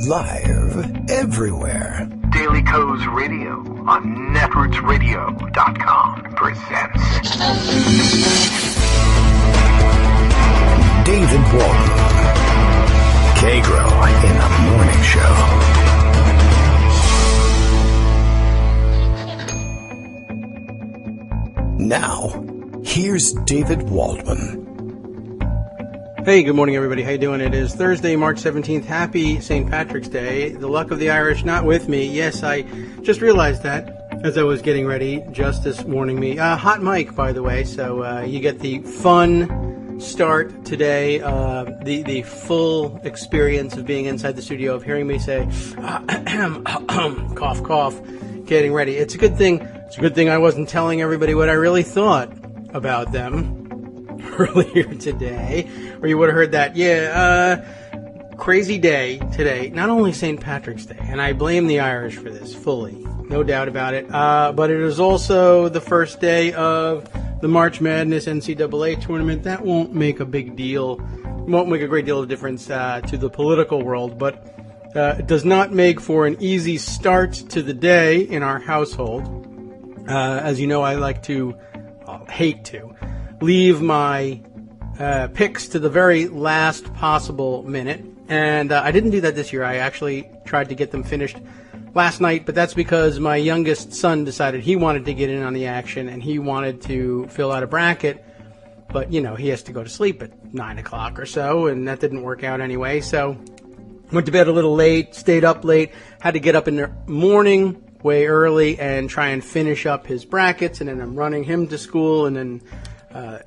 Live everywhere. Daily Co's Radio on netrootsradio.com presents David Waldman. Kagro in the Morning Show. Now, here's David Waldman. Hey, good morning, everybody. How you doing? It is Thursday, March 17th. Happy St. Patrick's Day. The luck of the Irish not with me. Yes, I just realized that as I was getting ready. Justice warning me. Hot mic, by the way, so you get the fun start today, the full experience of being inside the studio, of hearing me say, cough, cough, getting ready. It's a good thing. It's a good thing I wasn't telling everybody what I really thought about them earlier today, or you would have heard that. Crazy day today. Not only St. Patrick's Day, and I blame the Irish for this fully, no doubt about it, but it is also the first day of the March Madness NCAA tournament. That won't make a big deal, won't make a great deal of difference to the political world, but it does not make for an easy start to the day in our household. As you know, I like to, hate to, leave my picks to the very last possible minute, and I didn't do that this year. I actually tried to get them finished last night, but that's because my youngest son decided he wanted to get in on the action, and he wanted to fill out a bracket, but, you know, he has to go to sleep at 9 o'clock or so, and that didn't work out anyway, so went to bed a little late, stayed up late, had to get up in the morning way early and try and finish up his brackets, and then I'm running him to school, and then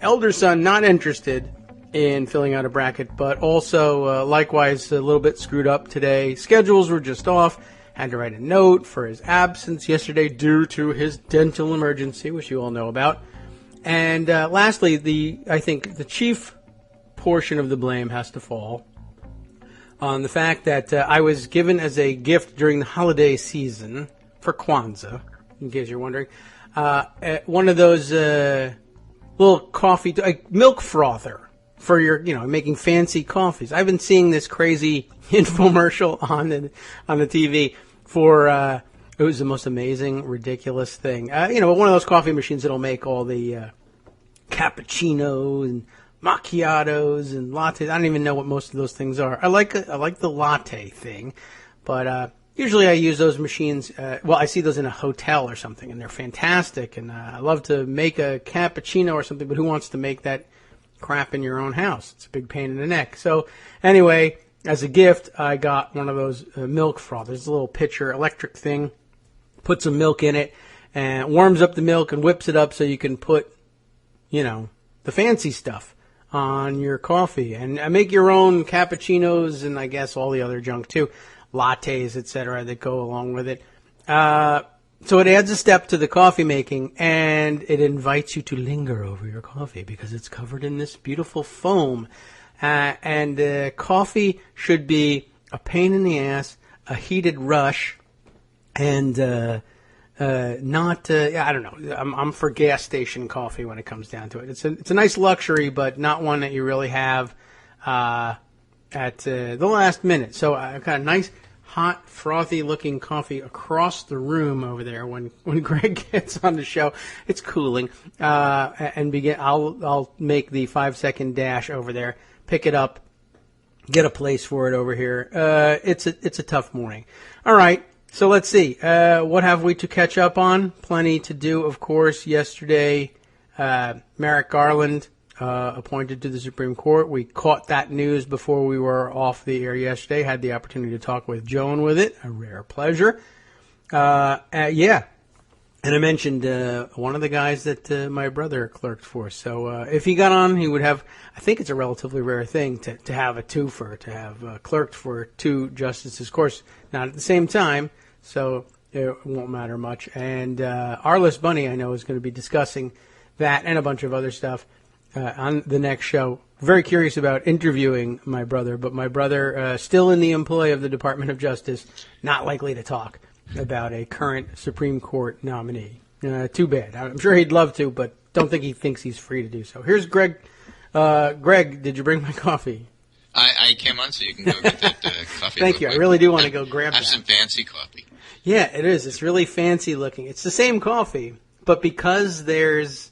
elder son not interested in filling out a bracket, but also likewise a little bit screwed up today. Schedules were just off. Had to write a note for his absence yesterday due to his dental emergency, which you all know about. And lastly, I think the chief portion of the blame has to fall on the fact that I was given as a gift during the holiday season for Kwanzaa, in case you're wondering, one of those little coffee, milk frother for your, making fancy coffees. I've been seeing this crazy infomercial on the TV for, it was the most amazing, ridiculous thing. One of those coffee machines that'll make all the cappuccinos and macchiatos and lattes. I don't even know what most of those things are. I like the latte thing, but usually I use those machines, I see those in a hotel or something, and they're fantastic, and I love to make a cappuccino or something, but who wants to make that crap in your own house? It's a big pain in the neck. So anyway, as a gift, I got one of those milk frothers, a little pitcher electric thing, put some milk in it, and warms up the milk and whips it up so you can put, the fancy stuff on your coffee, and make your own cappuccinos and I guess all the other junk too. Lattes, etc., that go along with it. So it adds a step to the coffee making, and it invites you to linger over your coffee because it's covered in this beautiful foam. And coffee should be a pain in the ass, a heated rush, and not, I don't know, I'm for gas station coffee when it comes down to it. It's a nice luxury, but not one that you really have at the last minute. So I've got a nice, hot, frothy-looking coffee across the room over there. When Greg gets on the show, it's cooling. I'll make the 5-second dash over there, pick it up, get a place for it over here. It's a tough morning. All right, so let's see. What have we to catch up on? Plenty to do, of course. Yesterday, Merrick Garland appointed to the Supreme Court. We caught that news before we were off the air yesterday. Had the opportunity to talk with Joan with it. A rare pleasure. And I mentioned one of the guys that my brother clerked for. So if he got on, he would have, I think it's a relatively rare thing to have a twofer, to have clerked for two justices. Of course, not at the same time, so it won't matter much. And Arliss Bunny, I know, is going to be discussing that and a bunch of other stuff on the next show. Very curious about interviewing my brother, but my brother, still in the employ of the Department of Justice, not likely to talk about a current Supreme Court nominee. Too bad. I'm sure he'd love to, but don't think he thinks he's free to do so. Here's Greg. Greg, did you bring my coffee? I came on so you can go get that coffee. Thank you. I really do want to go grab that. Have some fancy coffee. Yeah, it is. It's really fancy looking. It's the same coffee, but because there's,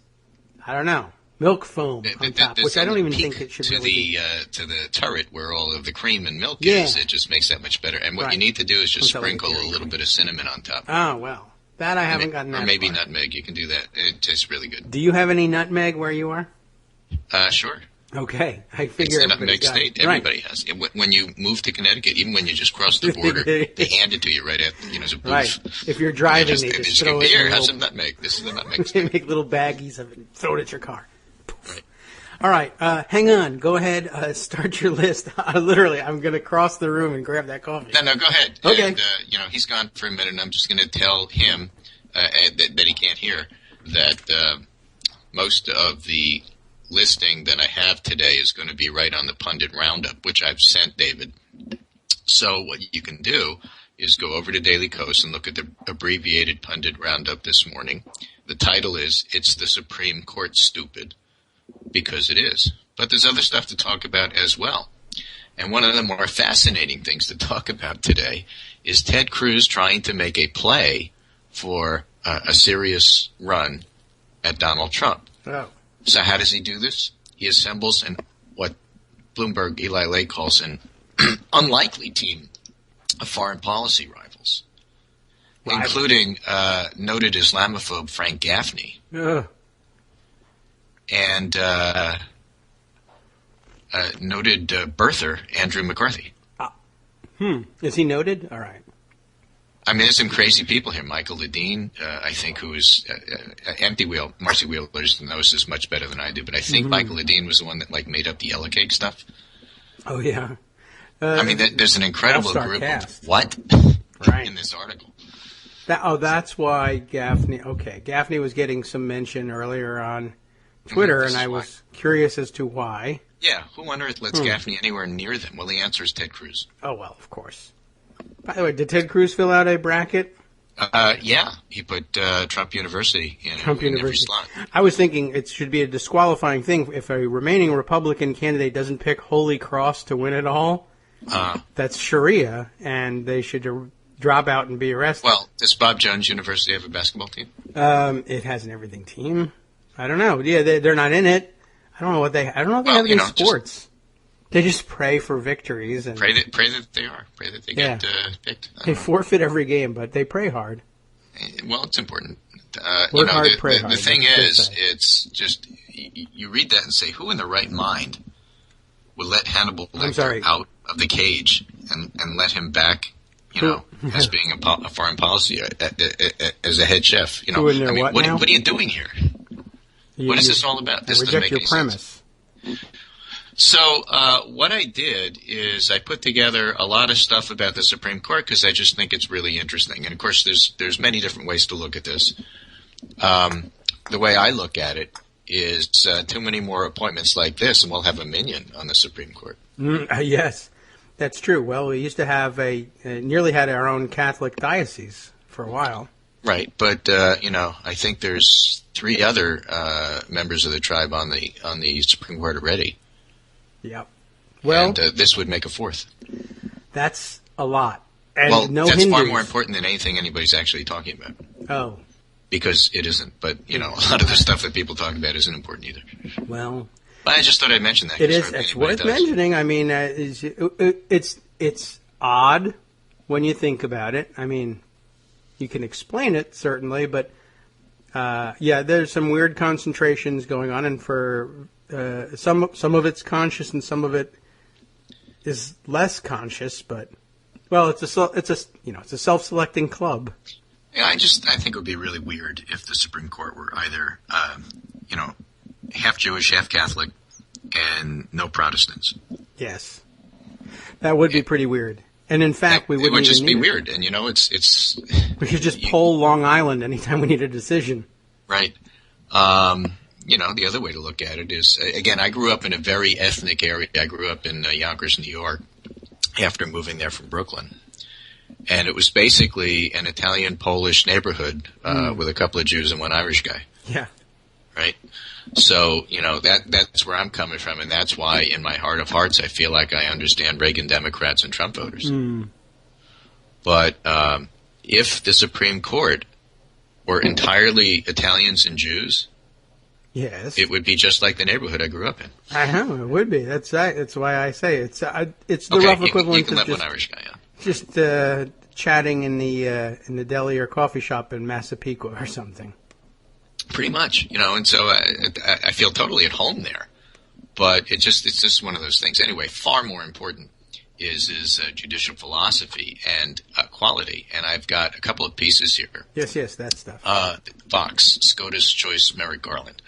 I don't know, milk foam on top, which I don't even think it should really be. To the turret where all of the cream and milk is, it just makes that much better. And what you need to do is just sprinkle a little bit of cinnamon on top. Oh, well. That I haven't gotten that Or maybe far. nutmeg. You can do that. It tastes really good. Do you have any nutmeg where you are? Sure. Okay. I figure it's a nutmeg state. Everybody has. When you move to Connecticut, even when you just cross the border, they hand it to you right after, as a booth. Right. If you're driving, they just throw it here, have some nutmeg. This is the nutmeg state. They make little baggies of it and throw it at your car. Right. All right. Hang on. Go ahead. Start your list. Literally, I'm going to cross the room and grab that coffee. No, go ahead. Okay. And, he's gone for a minute, and I'm just going to tell him that he can't hear that most of the listing that I have today is going to be right on the Pundit Roundup, which I've sent David. So what you can do is go over to Daily Kos and look at the abbreviated Pundit Roundup this morning. The title is "It's the Supreme Court Stupid," because it is. But there's other stuff to talk about as well. And one of the more fascinating things to talk about today is Ted Cruz trying to make a play for a serious run at Donald Trump. Oh. So how does he do this? He assembles what Bloomberg Eli Lake calls an unlikely team of foreign policy rivals, including noted Islamophobe Frank Gaffney and noted birther Andrew McCarthy. Is he noted? All right. I mean, there's some crazy people here. Michael Ledeen, I think, who is Empty Wheel. Marcy Wheeler knows this much better than I do, but I think Michael Ledeen was the one that made up the Yellow Cake stuff. Oh yeah. I mean, there's an incredible group cast. of what right. in this article. That's why Gaffney. Okay, Gaffney was getting some mention earlier on Twitter, and I was curious as to why. Yeah, who on earth lets Gaffney anywhere near them? Well, the answer is Ted Cruz. Oh well, of course. By the way, did Ted Cruz fill out a bracket? Yeah, he put Trump University in every slot. I was thinking it should be a disqualifying thing if a remaining Republican candidate doesn't pick Holy Cross to win it all. That's Sharia, and they should drop out and be arrested. Well, does Bob Jones University have a basketball team? It has an everything team. I don't know. Yeah, they're not in it. I don't know if they have any sports. They just pray for victories and pray that they are. Pray that they get picked. They forfeit every game, but they pray hard. Well, it's important. Work hard, pray hard. The thing is, it's just you read that and say, who in the right mind would let Hannibal Lecter out of the cage and let him back? As being a foreign policy as a head chef. What are you doing here? What is this all about? This reject your premise. So what I did is I put together a lot of stuff about the Supreme Court because I just think it's really interesting. And, of course, there's many different ways to look at this. The way I look at it is too many more appointments like this and we'll have a minion on the Supreme Court. Yes, that's true. Well, we used to have nearly had our own Catholic diocese for a while. Right, but I think there's 3 other members of the tribe on the Supreme Court already. Yep. Well, and this would make a 4th. That's a lot. And that's far more important than anything anybody's actually talking about. Oh. Because it isn't. But a lot of the stuff that people talk about isn't important either. Well, but I just thought I'd mention that. It is. It's worth mentioning. I mean, it's odd when you think about it. I mean, you can explain it certainly, but there's some weird concentrations going on, and for some of it's conscious and some of it is less conscious. But it's a self-selecting club. Yeah, I think it would be really weird if the Supreme Court were either half Jewish, half Catholic, and no Protestants. Yes, that would be pretty weird. And in fact, we wouldn't. It would just be need weird, and it's. We could just poll Long Island anytime we need a decision. Right. The other way to look at it is, again, I grew up in a very ethnic area. I grew up in Yonkers, New York, after moving there from Brooklyn. And it was basically an Italian-Polish neighborhood with a couple of Jews and one Irish guy. Yeah. right? So, that's where I'm coming from, and that's why in my heart of hearts I feel like I understand Reagan Democrats and Trump voters. But if the Supreme Court were entirely Italians and Jews, yes, it would be just like the neighborhood I grew up in. I know, it would be. That's why I say it's the rough equivalent you can of let one Irish guy out. Just chatting in the deli or coffee shop in Massapequa or something. Pretty much, and so I feel totally at home there. But it's just one of those things. Anyway, far more important is judicial philosophy and quality. And I've got a couple of pieces here. Yes, that stuff. Vox, SCOTUS choice, Merrick Garland.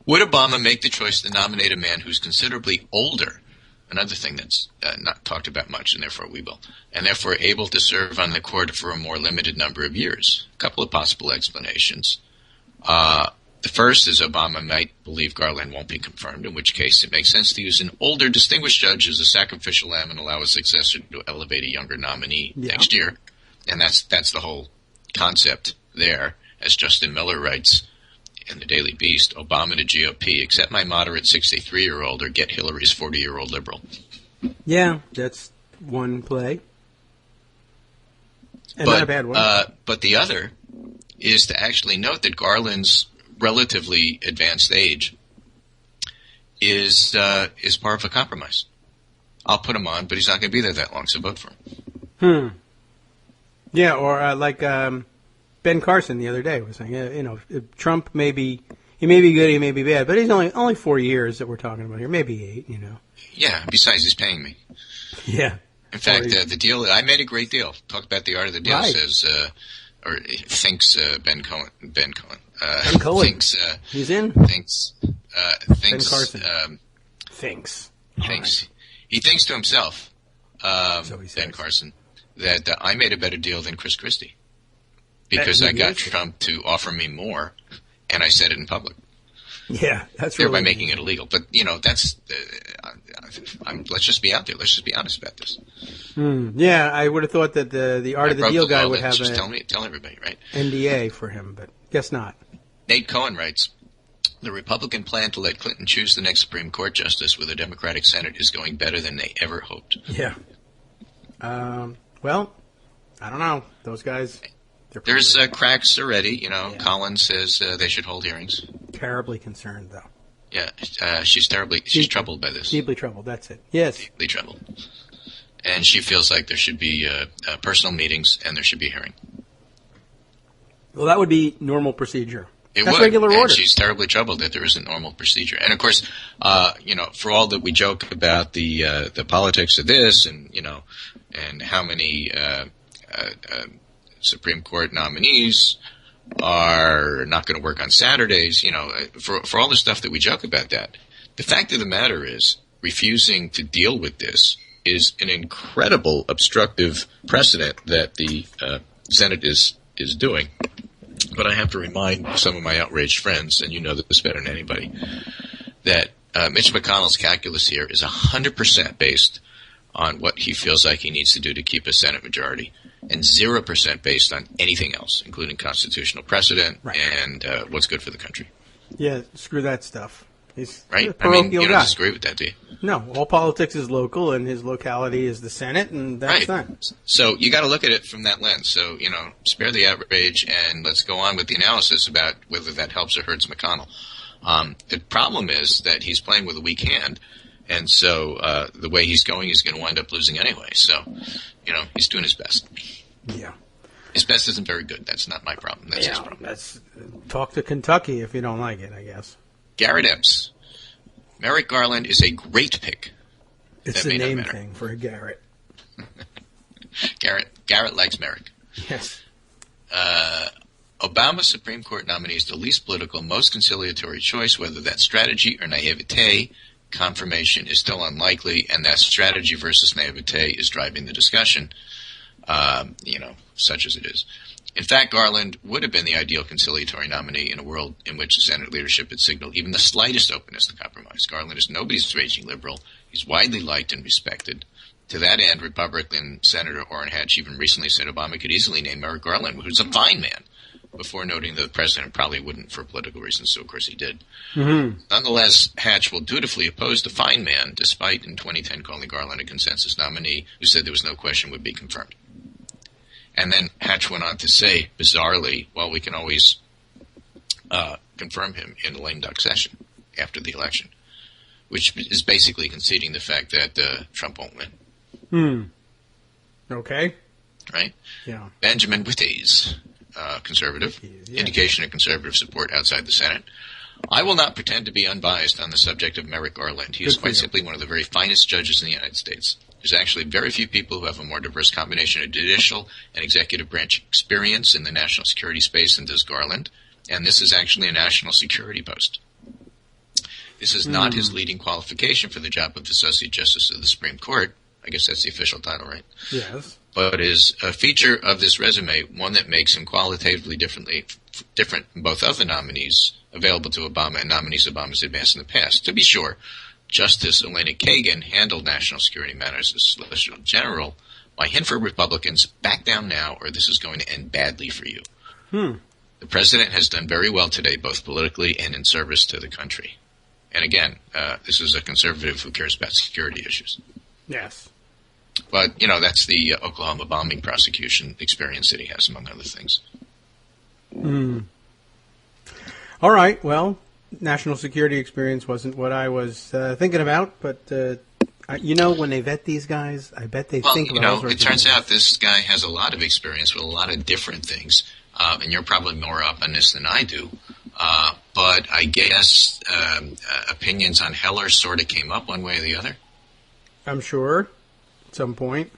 Would Obama make the choice to nominate a man who's considerably older? Another thing that's not talked about much, and therefore we will, and therefore able to serve on the court for a more limited number of years. A couple of possible explanations. The first is Obama might believe Garland won't be confirmed, in which case it makes sense to use an older, distinguished judge as a sacrificial lamb and allow a successor to elevate a younger nominee next year. And that's the whole concept there. As Justin Miller writes in the Daily Beast, Obama to GOP, accept my moderate 63-year-old or get Hillary's 40-year-old liberal. Yeah, that's one play. And not a bad one. But the other is to actually note that Garland's relatively advanced age is part of a compromise. I'll put him on, but he's not going to be there that long, so vote for him. Yeah, or like Ben Carson the other day was saying, Trump he may be good, he may be bad, but he's only 4 years that we're talking about here, maybe 8, Yeah, besides he's paying me. Yeah. In fact, the deal, I made a great deal. Talk about the art of the deal, right. Says, or thinks Ben Cohen. Ben Cohen. Thinks, he's in? Thinks. Ben Carson. Thinks. Thinks. He thinks to himself, so he Ben Carson, that I made a better deal than Chris Christie. Because I got Trump to offer me more, and I said it in public. Yeah, that's thereby really making it illegal. But that's. Let's just be out there. Let's just be honest about this. Yeah, I would have thought that the art of the deal guy would have just tell everybody, right? NDA for him, but guess not. Nate Cohen writes, the Republican plan to let Clinton choose the next Supreme Court justice with a Democratic Senate is going better than they ever hoped. Yeah. Well, I don't know. Those guys. There's cracks already. Collins says they should hold hearings. Terribly concerned, though. Yeah, she's troubled by this. Deeply troubled, that's it. Yes. Deeply troubled. And she feels like there should be personal meetings and there should be a hearing. Well, that would be normal procedure. That's would. Regular order. And she's terribly troubled that there isn't normal procedure. And of course, for all that we joke about the politics of this, and how many Supreme Court nominees are not going to work on Saturdays, for all the stuff that we joke about that, the fact of the matter is refusing to deal with this is an incredible obstructive precedent that the Senate is doing. But I have to remind some of my outraged friends, and you know this better than anybody, that Mitch McConnell's calculus here is 100% based on what he feels like he needs to do to keep a Senate majority, and 0% based on anything else, including constitutional precedent and what's good for the country. Yeah, screw that stuff. He's right? I mean, you don't disagree with that, do you? No, all politics is local, and his locality is the Senate, and that's that. So you got to look at it from that lens. So, spare the outrage, and let's go on with the analysis about whether that helps or hurts McConnell. The problem is that he's playing with a weak hand, and so the way he's going, he's going to wind up losing anyway. So, he's doing his best. Yeah. His best isn't very good. That's not my problem. That's his problem. Talk to Kentucky if you don't like it, I guess. Garrett Epps. Merrick Garland is a great pick. It's the name thing for a Garrett. Garrett likes Merrick. Yes. Obama's Supreme Court nominee is the least political, most conciliatory choice. Whether that's strategy or naivete, confirmation is still unlikely, and that strategy versus naivete is driving the discussion, such as it is. In fact, Garland would have been the ideal conciliatory nominee in a world in which the Senate leadership had signaled even the slightest openness to compromise. Garland is nobody's raging liberal. He's widely liked and respected. To that end, Republican Senator Orrin Hatch even recently said Obama could easily name Merrick Garland, who's a fine man, before noting that the president probably wouldn't for political reasons, so of course he did. Mm-hmm. Nonetheless, Hatch will dutifully oppose the fine man, despite in 2010 calling Garland a consensus nominee who said there was no question would be confirmed. And then Hatch went on to say, bizarrely, well, we can always confirm him in a lame duck session after the election, which is basically conceding the fact that Trump won't win. Okay. Right? Yeah. Benjamin Wittes, conservative, indication of conservative support outside the Senate. I will not pretend to be unbiased on the subject of Merrick Garland. He is quite simply one of the very finest judges in the United States. There's actually very few people who have a more diverse combination of judicial and executive branch experience in the national security space than does Garland, and this is actually a national security post. This is not his leading qualification for the job of Associate Justice of the Supreme Court. I guess that's the official title, right? Yes. But is a feature of this resume, one that makes him qualitatively different from both other nominees available to Obama and nominees Obama's advanced in the past. To be sure, Justice Elena Kagan handled national security matters as Solicitor General. My hint for Republicans, back down now or this is going to end badly for you. The president has done very well today, both politically and in service to the country. And again, this is a conservative who cares about security issues. Yes. But, that's the Oklahoma bombing prosecution experience that he has, among other things. All right. Well, national security experience wasn't what I was thinking about, but, when they vet these guys, I bet they think about all sorts of things. It turns out this guy has a lot of experience with a lot of different things, and you're probably more up on this than I do. But I guess opinions on Heller sort of came up one way or the other. I'm sure, at some point.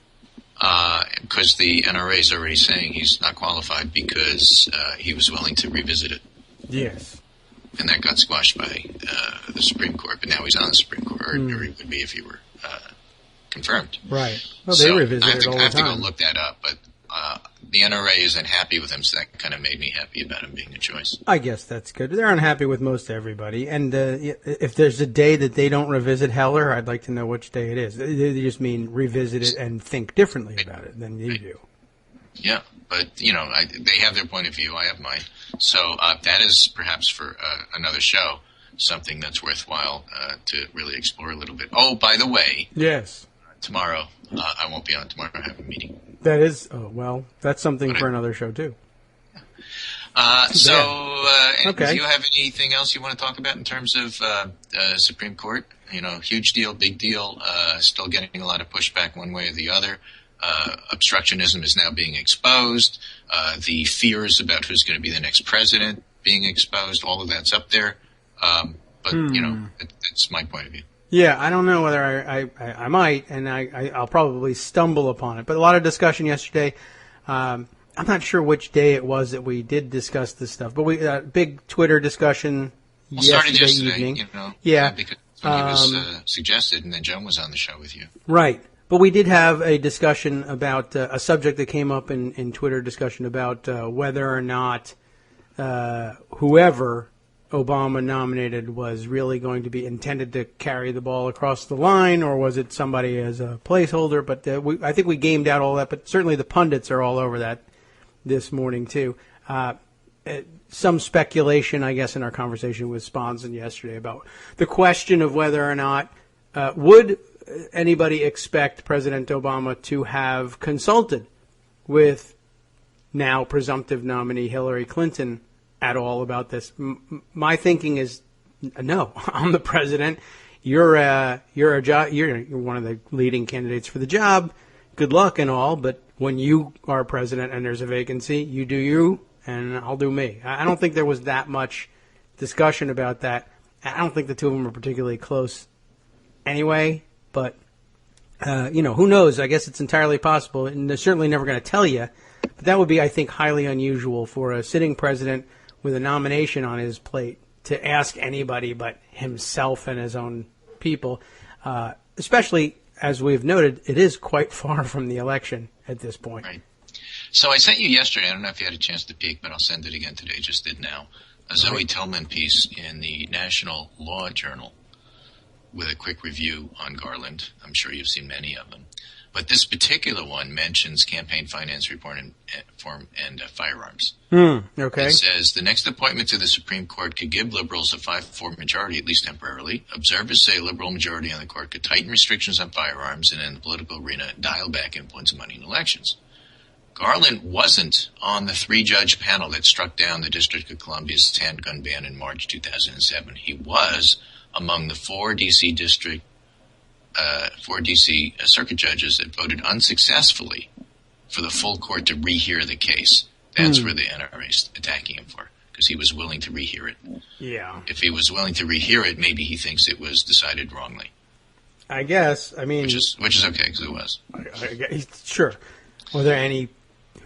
Because the NRA is already saying he's not qualified because he was willing to revisit it. Yes. And that got squashed by the Supreme Court, but now he's on the Supreme Court, or he would be if he were confirmed. Right. Well, they revisit it all the time. I have to go look that up, but the NRA isn't happy with him, so that kind of made me happy about him being a choice. I guess that's good. They're unhappy with most everybody. And if there's a day that they don't revisit Heller, I'd like to know which day it is. They just mean revisit it and think differently about it than you do. Yeah, but, they have their point of view. I have mine. So that is perhaps for another show, something that's worthwhile to really explore a little bit. Oh, by the way. Yes. Tomorrow, I won't be on tomorrow. I have a meeting. That is, that's something for another show, too. Okay. Do you have anything else you want to talk about in terms of Supreme Court? Huge deal, big deal, still getting a lot of pushback one way or the other. Obstructionism is now being exposed. The fears about who's going to be the next president being exposed, all of that's up there. But, it's my point of view. Yeah, I don't know whether I might, and I'll probably stumble upon it. But a lot of discussion yesterday. I'm not sure which day it was that we did discuss this stuff, but we big Twitter discussion yesterday evening. Because when he was suggested, and then Joan was on the show with you. Right. But we did have a discussion about a subject that came up in Twitter discussion about whether or not whoever Obama nominated was really going to be intended to carry the ball across the line, or was it somebody as a placeholder? But I think we gamed out all that, but certainly the pundits are all over that this morning, too. Some speculation, I guess, in our conversation with Sponson yesterday about the question of whether or not would anybody expect President Obama to have consulted with now presumptive nominee Hillary Clinton at all about this. My thinking is no. I'm the president. You're one of the leading candidates for the job. Good luck and all, but when you are president and there's a vacancy, you do you and I'll do me. I don't think there was that much discussion about that. I don't think the two of them are particularly close anyway, but who knows? I guess it's entirely possible, and they're certainly never going to tell you. But that would be, I think, highly unusual for a sitting president with a nomination on his plate to ask anybody but himself and his own people, especially, as we've noted, it is quite far from the election at this point. Right. So I sent you yesterday, I don't know if you had a chance to peek, but I'll send it again today, just did now, a Zoe Tillman piece in the National Law Journal with a quick review on Garland. I'm sure you've seen many of them. But this particular one mentions campaign finance reform and firearms. Okay. It says the next appointment to the Supreme Court could give liberals a 5-4 majority, at least temporarily. Observers say a liberal majority on the court could tighten restrictions on firearms and in the political arena dial back influence of money in elections. Garland wasn't on the 3-judge panel that struck down the District of Columbia's handgun ban in March 2007. He was among the 4 D.C. circuit judges that voted unsuccessfully for the full court to rehear the case. That's where the NRA is attacking him for, because he was willing to rehear it. Yeah. If he was willing to rehear it, maybe he thinks it was decided wrongly. I guess. I mean, which is okay, because it was. Sure. Were there any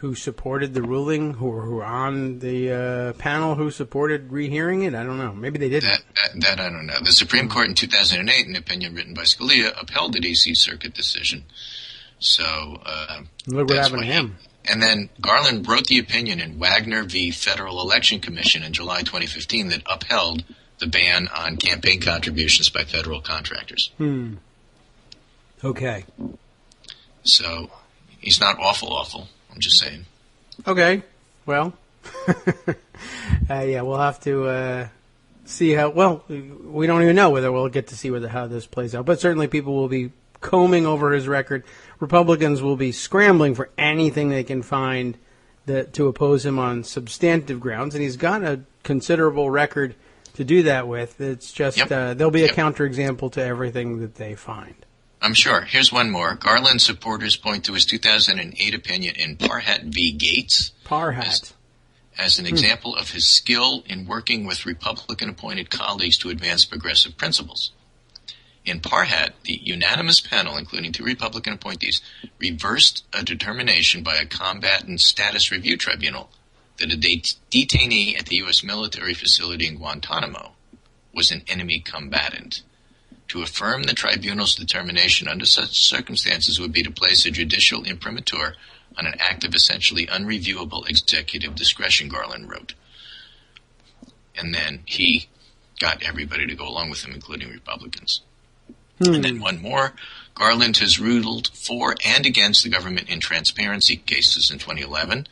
who supported the ruling, who were on the panel who supported rehearing it? I don't know. Maybe they didn't. That I don't know. The Supreme Court in 2008, an opinion written by Scalia, upheld the D.C. Circuit decision. So look what happened to him. And then Garland wrote the opinion in Wagner v. Federal Election Commission in July 2015 that upheld the ban on campaign contributions by federal contractors. Okay. So he's not awful. I'm just saying. Okay. Well, yeah, we'll have to see how. Well, we don't even know whether we'll get to see how this plays out. But certainly, people will be combing over his record. Republicans will be scrambling for anything they can find to oppose him on substantive grounds, and he's got a considerable record to do that with. It's just there'll be a counterexample to everything that they find. I'm sure. Here's one more. Garland supporters point to his 2008 opinion in Parhat v. Gates as an example of his skill in working with Republican-appointed colleagues to advance progressive principles. In Parhat, the unanimous panel, including 2 Republican appointees, reversed a determination by a combatant status review tribunal that a detainee at the U.S. military facility in Guantanamo was an enemy combatant. To affirm the tribunal's determination under such circumstances would be to place a judicial imprimatur on an act of essentially unreviewable executive discretion, Garland wrote. And then he got everybody to go along with him, including Republicans. And then one more. Garland has ruled for and against the government in transparency cases in 2011.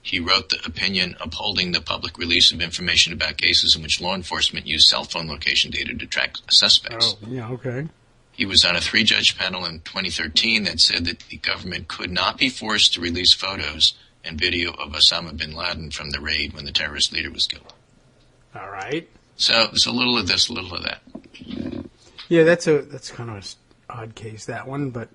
He wrote the opinion upholding the public release of information about cases in which law enforcement used cell phone location data to track suspects. Oh, yeah, okay. He was on a 3-judge panel in 2013 that said that the government could not be forced to release photos and video of Osama bin Laden from the raid when the terrorist leader was killed. All right. So there's a little of this, a little of that. Yeah, that's kind of an odd case, that one, but...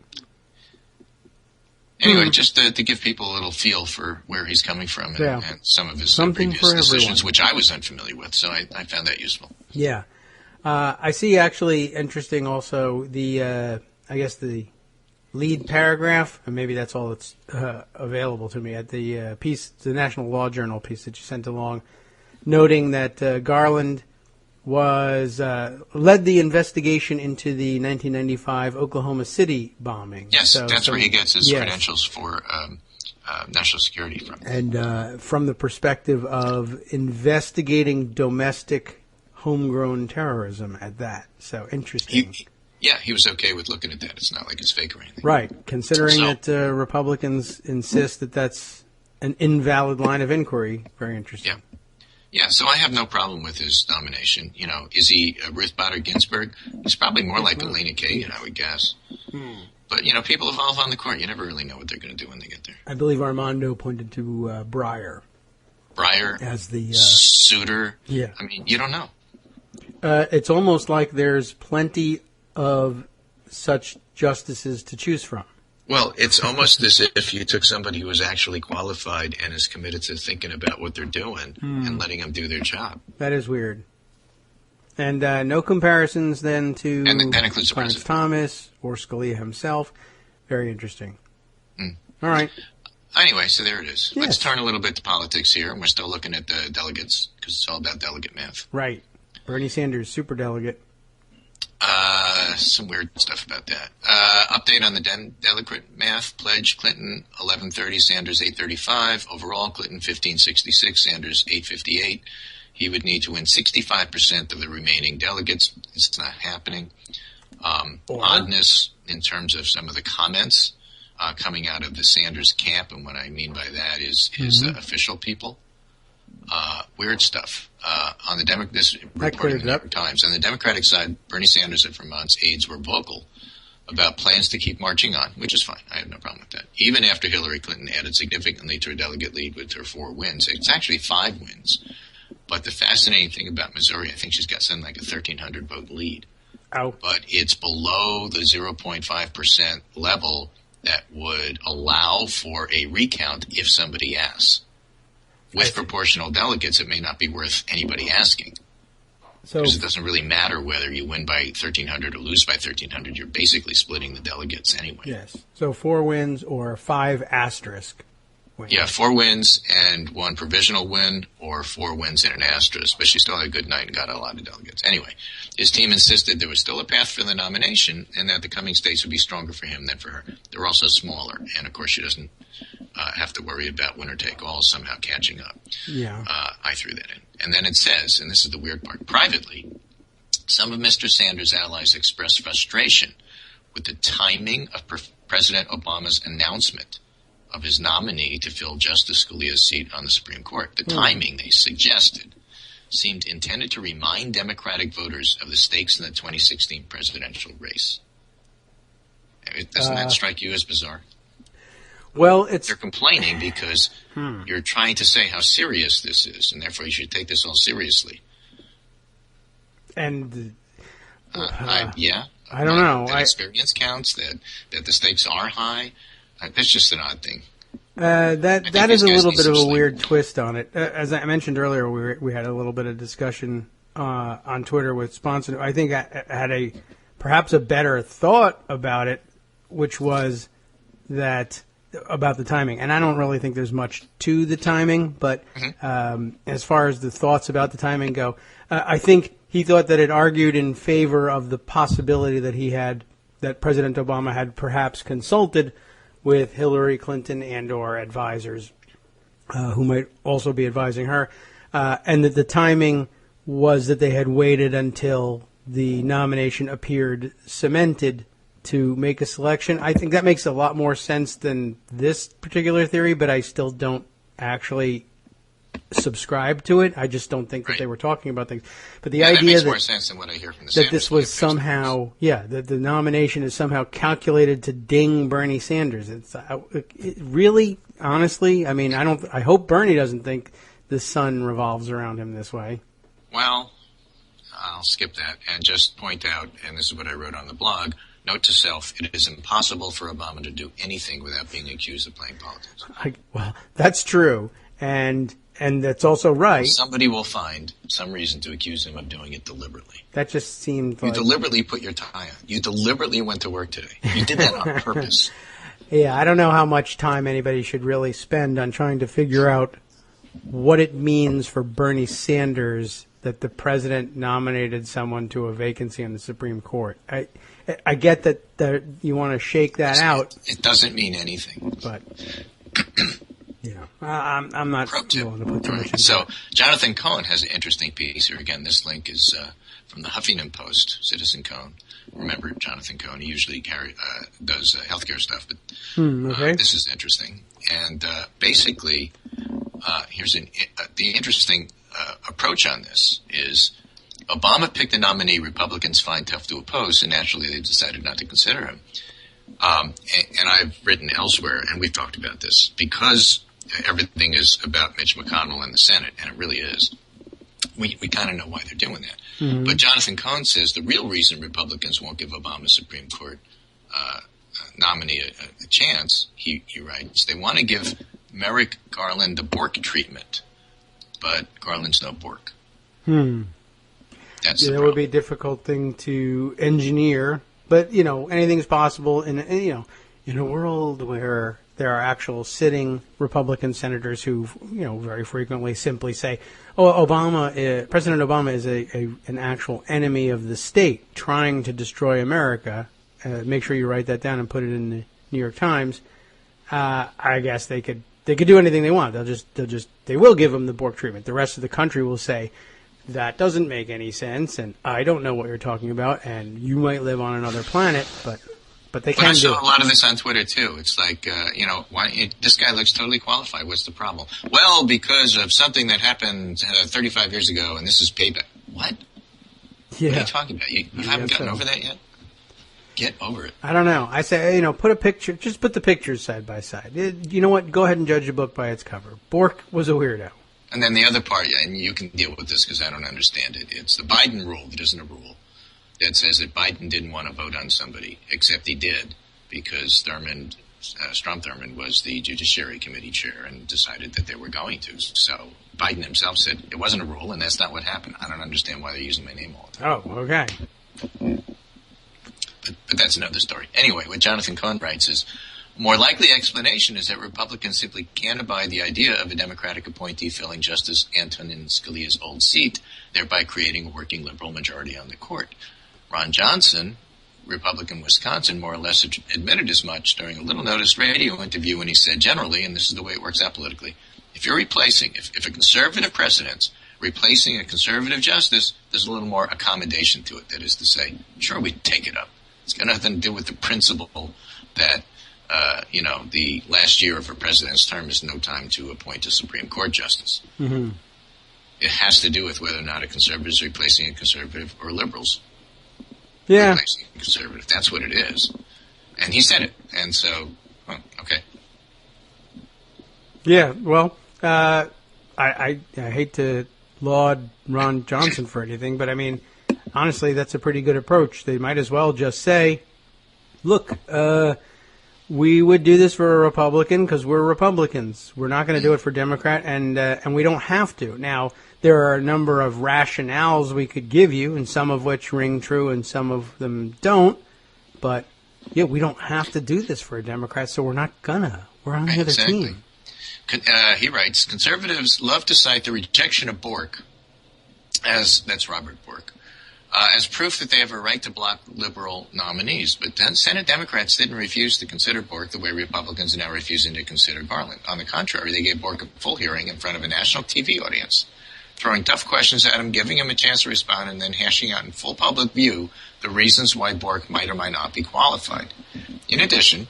Anyway, just to give people a little feel for where he's coming from and some of his previous decisions, which I was unfamiliar with, so I found that useful. Yeah. I see actually interesting also the, I guess the lead paragraph, and maybe that's all that's available to me, at the piece, the National Law Journal piece that you sent along, noting that Garland was led the investigation into the 1995 Oklahoma City bombing. Yes, that's where he gets his credentials for national security from. And from the perspective of investigating domestic homegrown terrorism at that. So interesting. He was okay with looking at that. It's not like it's fake or anything. Right, considering that Republicans insist that that's an invalid line of inquiry. Very interesting. Yeah, so I have no problem with his nomination. You know, is he Ruth Bader Ginsburg? He's probably more like Elena Kagan, I would guess. But, you know, people evolve on the court. You never really know what they're going to do when they get there. I believe Armando pointed to Breyer. Breyer? As the... Souter? Yeah. I mean, you don't know. It's almost like there's plenty of such justices to choose from. Well, it's almost as if you took somebody who was actually qualified and is committed to thinking about what they're doing and letting them do their job. That is weird. And no comparisons then to that includes Clarence Thomas or Scalia himself. Very interesting. All right. Anyway, so there it is. Yes. Let's turn a little bit to politics here. We're still looking at the delegates because it's all about delegate math. Right. Bernie Sanders, superdelegate. Some weird stuff about that. Update on the delegate math. Pledge, Clinton, 1130, Sanders, 835. Overall, Clinton, 1566, Sanders, 858. He would need to win 65% of the remaining delegates. It's not happening. Oddness in terms of some of the comments. coming out of the Sanders camp, and what I mean by that is official people. Weird stuff. On the this report in the New York Times, on the Democratic side, Bernie Sanders and Vermont's aides were vocal about plans to keep marching on, which is fine. I have no problem with that. Even after Hillary Clinton added significantly to her delegate lead with her 4 wins. It's actually 5 wins. But the fascinating thing about Missouri, I think she's got something like a 1,300 vote lead. Ow. But it's below the 0.5% level that would allow for a recount if somebody asks. With proportional delegates, it may not be worth anybody asking. So, because it doesn't really matter whether you win by 1,300 or lose by 1,300. You're basically splitting the delegates anyway. Yes. So 4 wins or 5 asterisk wins. Yeah, 4 wins and 1 provisional win, or 4 wins and an asterisk. But she still had a good night and got a lot of delegates. Anyway, his team insisted there was still a path for the nomination and that the coming states would be stronger for him than for her. They're also smaller. And, of course, she doesn't have to worry about winner-take-all somehow catching up. Yeah. I threw that in. And then it says, and this is the weird part, privately, some of Mr. Sanders' allies expressed frustration with the timing of President Obama's announcement of his nominee to fill Justice Scalia's seat on the Supreme Court. The timing, they suggested, seemed intended to remind Democratic voters of the stakes in the 2016 presidential race. Doesn't that strike you as bizarre? Well, they're complaining because you're trying to say how serious this is, and therefore you should take this all seriously. And I don't know. That experience counts. That the stakes are high. That's just an odd thing. That is a little bit of a weird twist on it. As I mentioned earlier, we had a little bit of discussion on Twitter with sponsor. I think I had perhaps a better thought about it, which was that. About the timing, and I don't really think there's much to the timing, but as far as the thoughts about the timing go, I think he thought that it argued in favor of the possibility that President Obama had perhaps consulted with Hillary Clinton and or advisors who might also be advising her, and that the timing was that they had waited until the nomination appeared cemented to make a selection. I think that makes a lot more sense than this particular theory, but I still don't actually subscribe to it. I just don't think that they were talking about things. But the idea that makes more sense than what I hear from the Sanders this was somehow, that the nomination is somehow calculated to ding Bernie Sanders. Really, honestly, I mean, I hope Bernie doesn't think the sun revolves around him this way. Well, I'll skip that and just point out, and this is what I wrote on the blog, note to self, it is impossible for Obama to do anything without being accused of playing politics. Well, that's true, and that's also right. Somebody will find some reason to accuse him of doing it deliberately. That just seemed like... You deliberately put your tie on. You deliberately went to work today. You did that on purpose. Yeah, I don't know how much time anybody should really spend on trying to figure out what it means for Bernie Sanders that the president nominated someone to a vacancy on the Supreme Court. I get that you want to shake that out. It doesn't mean anything. But, I'm not willing to put too much into So, Jonathan Cohn has an interesting piece here. Again, this link is from the Huffington Post, Citizen Cohn. Remember Jonathan Cohn, he usually does healthcare stuff, but this is interesting. And basically, here's the interesting approach on this is Obama picked a nominee Republicans find tough to oppose, and naturally they decided not to consider him. And I've written elsewhere, and we've talked about this, because everything is about Mitch McConnell and the Senate, and it really is. We kind of know why they're doing that. Mm-hmm. But Jonathan Cohn says the real reason Republicans won't give Obama's Supreme Court nominee a chance, he writes, they want to give Merrick Garland the Bork treatment, but Garland's no Bork. That's that would be a difficult thing to engineer, but anything's possible in a world where there are actual sitting Republican senators who very frequently simply say, "Oh, President Obama is an actual enemy of the state trying to destroy America." Make sure you write that down and put it in the New York Times. I guess they could do anything they want. They will give him the Bork treatment. The rest of the country will say, that doesn't make any sense, and I don't know what you're talking about, and you might live on another planet, but but they But I can do saw it. a lot of this on Twitter too. It's like, this guy looks totally qualified. What's the problem? Well, because of something that happened 35 years ago, and this is payback. What? Yeah. What are you talking about? You haven't gotten over that yet? Get over it. I don't know. I say, put a picture, just put the pictures side by side. You know what? Go ahead and judge a book by its cover. Bork was a weirdo. And then the other part, and you can deal with this because I don't understand it, it's the Biden rule that isn't a rule that says that Biden didn't want to vote on somebody, except he did because Strom Thurmond was the Judiciary Committee chair and decided that they were going to. So Biden himself said it wasn't a rule, and that's not what happened. I don't understand why they're using my name all the time. Oh, okay. But that's another story. Anyway, what Jonathan Cohn writes is, a more likely explanation is that Republicans simply can't abide the idea of a Democratic appointee filling Justice Antonin Scalia's old seat, thereby creating a working liberal majority on the court. Ron Johnson, Republican Wisconsin, more or less admitted as much during a little-noticed radio interview when he said generally, and this is the way it works out politically, if you're replacing, if a conservative precedent's replacing a conservative justice, there's a little more accommodation to it. That is to say, sure, we take it up. It's got nothing to do with the principle that, the last year of a president's term is no time to appoint a Supreme Court justice. Mm-hmm. It has to do with whether or not a conservative is replacing a conservative or liberals. Yeah. Replacing a conservative. That's what it is. And he said it. And so, okay. Yeah, well, I hate to laud Ron Johnson for anything, but I mean, honestly, that's a pretty good approach. They might as well just say, look, we would do this for a Republican because we're Republicans. We're not going to do it for Democrat, and we don't have to. Now, there are a number of rationales we could give you, and some of which ring true and some of them don't. But, yeah, we don't have to do this for a Democrat, so we're not gonna. We're on the other team. He writes, conservatives love to cite the rejection of Bork, that's Robert Bork, as proof that they have a right to block liberal nominees. But then Senate Democrats didn't refuse to consider Bork the way Republicans are now refusing to consider Garland. On the contrary, they gave Bork a full hearing in front of a national TV audience, throwing tough questions at him, giving him a chance to respond, and then hashing out in full public view the reasons why Bork might or might not be qualified. In addition,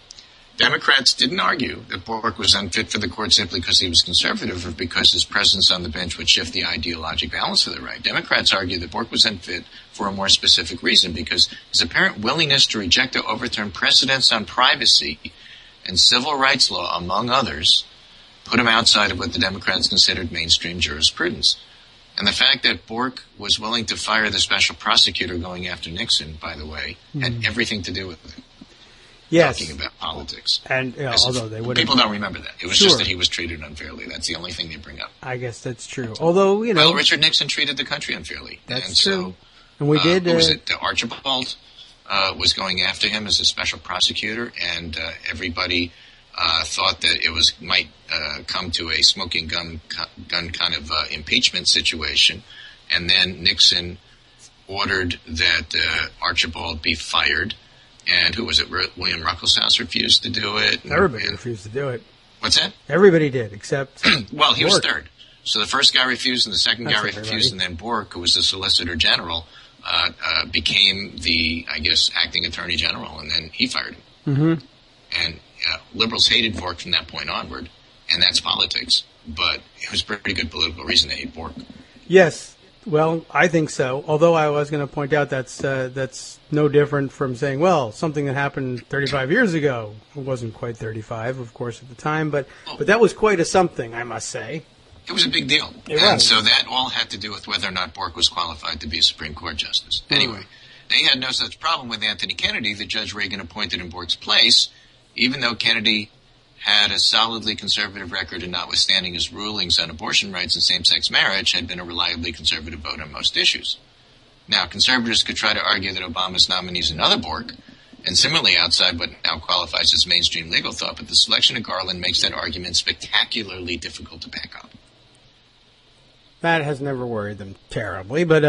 Democrats didn't argue that Bork was unfit for the court simply because he was conservative or because his presence on the bench would shift the ideologic balance of the right. Democrats argued that Bork was unfit for a more specific reason, because his apparent willingness to reject or overturn precedents on privacy and civil rights law, among others, put him outside of what the Democrats considered mainstream jurisprudence. And the fact that Bork was willing to fire the special prosecutor going after Nixon, by the way, had everything to do with it. Yes. Talking about politics. And although they would, people don't remember that. It was just that he was treated unfairly. That's the only thing they bring up. I guess that's true. Although, well, Richard Nixon treated the country unfairly. That's true. So, and we did. Who was it? Archibald was going after him as a special prosecutor, and everybody thought that it might come to a smoking gun kind of impeachment situation, and then Nixon ordered that Archibald be fired. And who was it? William Ruckelshaus refused to do it. Everybody refused to do it. What's that? Everybody did, except well, he Bork. was third. So the first guy refused, and the second guy refused, and then Bork, who was the Solicitor General, became the, I guess, acting Attorney General, and then he fired him. Mm-hmm. And liberals hated Bork from that point onward, and that's politics. But it was a pretty good political reason to hate Bork. Yes. Well, I think so. Although I was going to point out that's no different from saying, well, something that happened 35 years ago. It wasn't quite 35, of course, at the time, but that was quite a something, I must say. It was a big deal. And so that all had to do with whether or not Bork was qualified to be a Supreme Court justice. Anyway, they had no such problem with Anthony Kennedy, that Judge Reagan appointed in Bork's place, even though Kennedy had a solidly conservative record, and notwithstanding his rulings on abortion rights and same-sex marriage, had been a reliably conservative vote on most issues. Now, conservatives could try to argue that Obama's nominee is another Bork, and similarly outside what now qualifies as mainstream legal thought, but the selection of Garland makes that argument spectacularly difficult to back up. That has never worried them terribly, but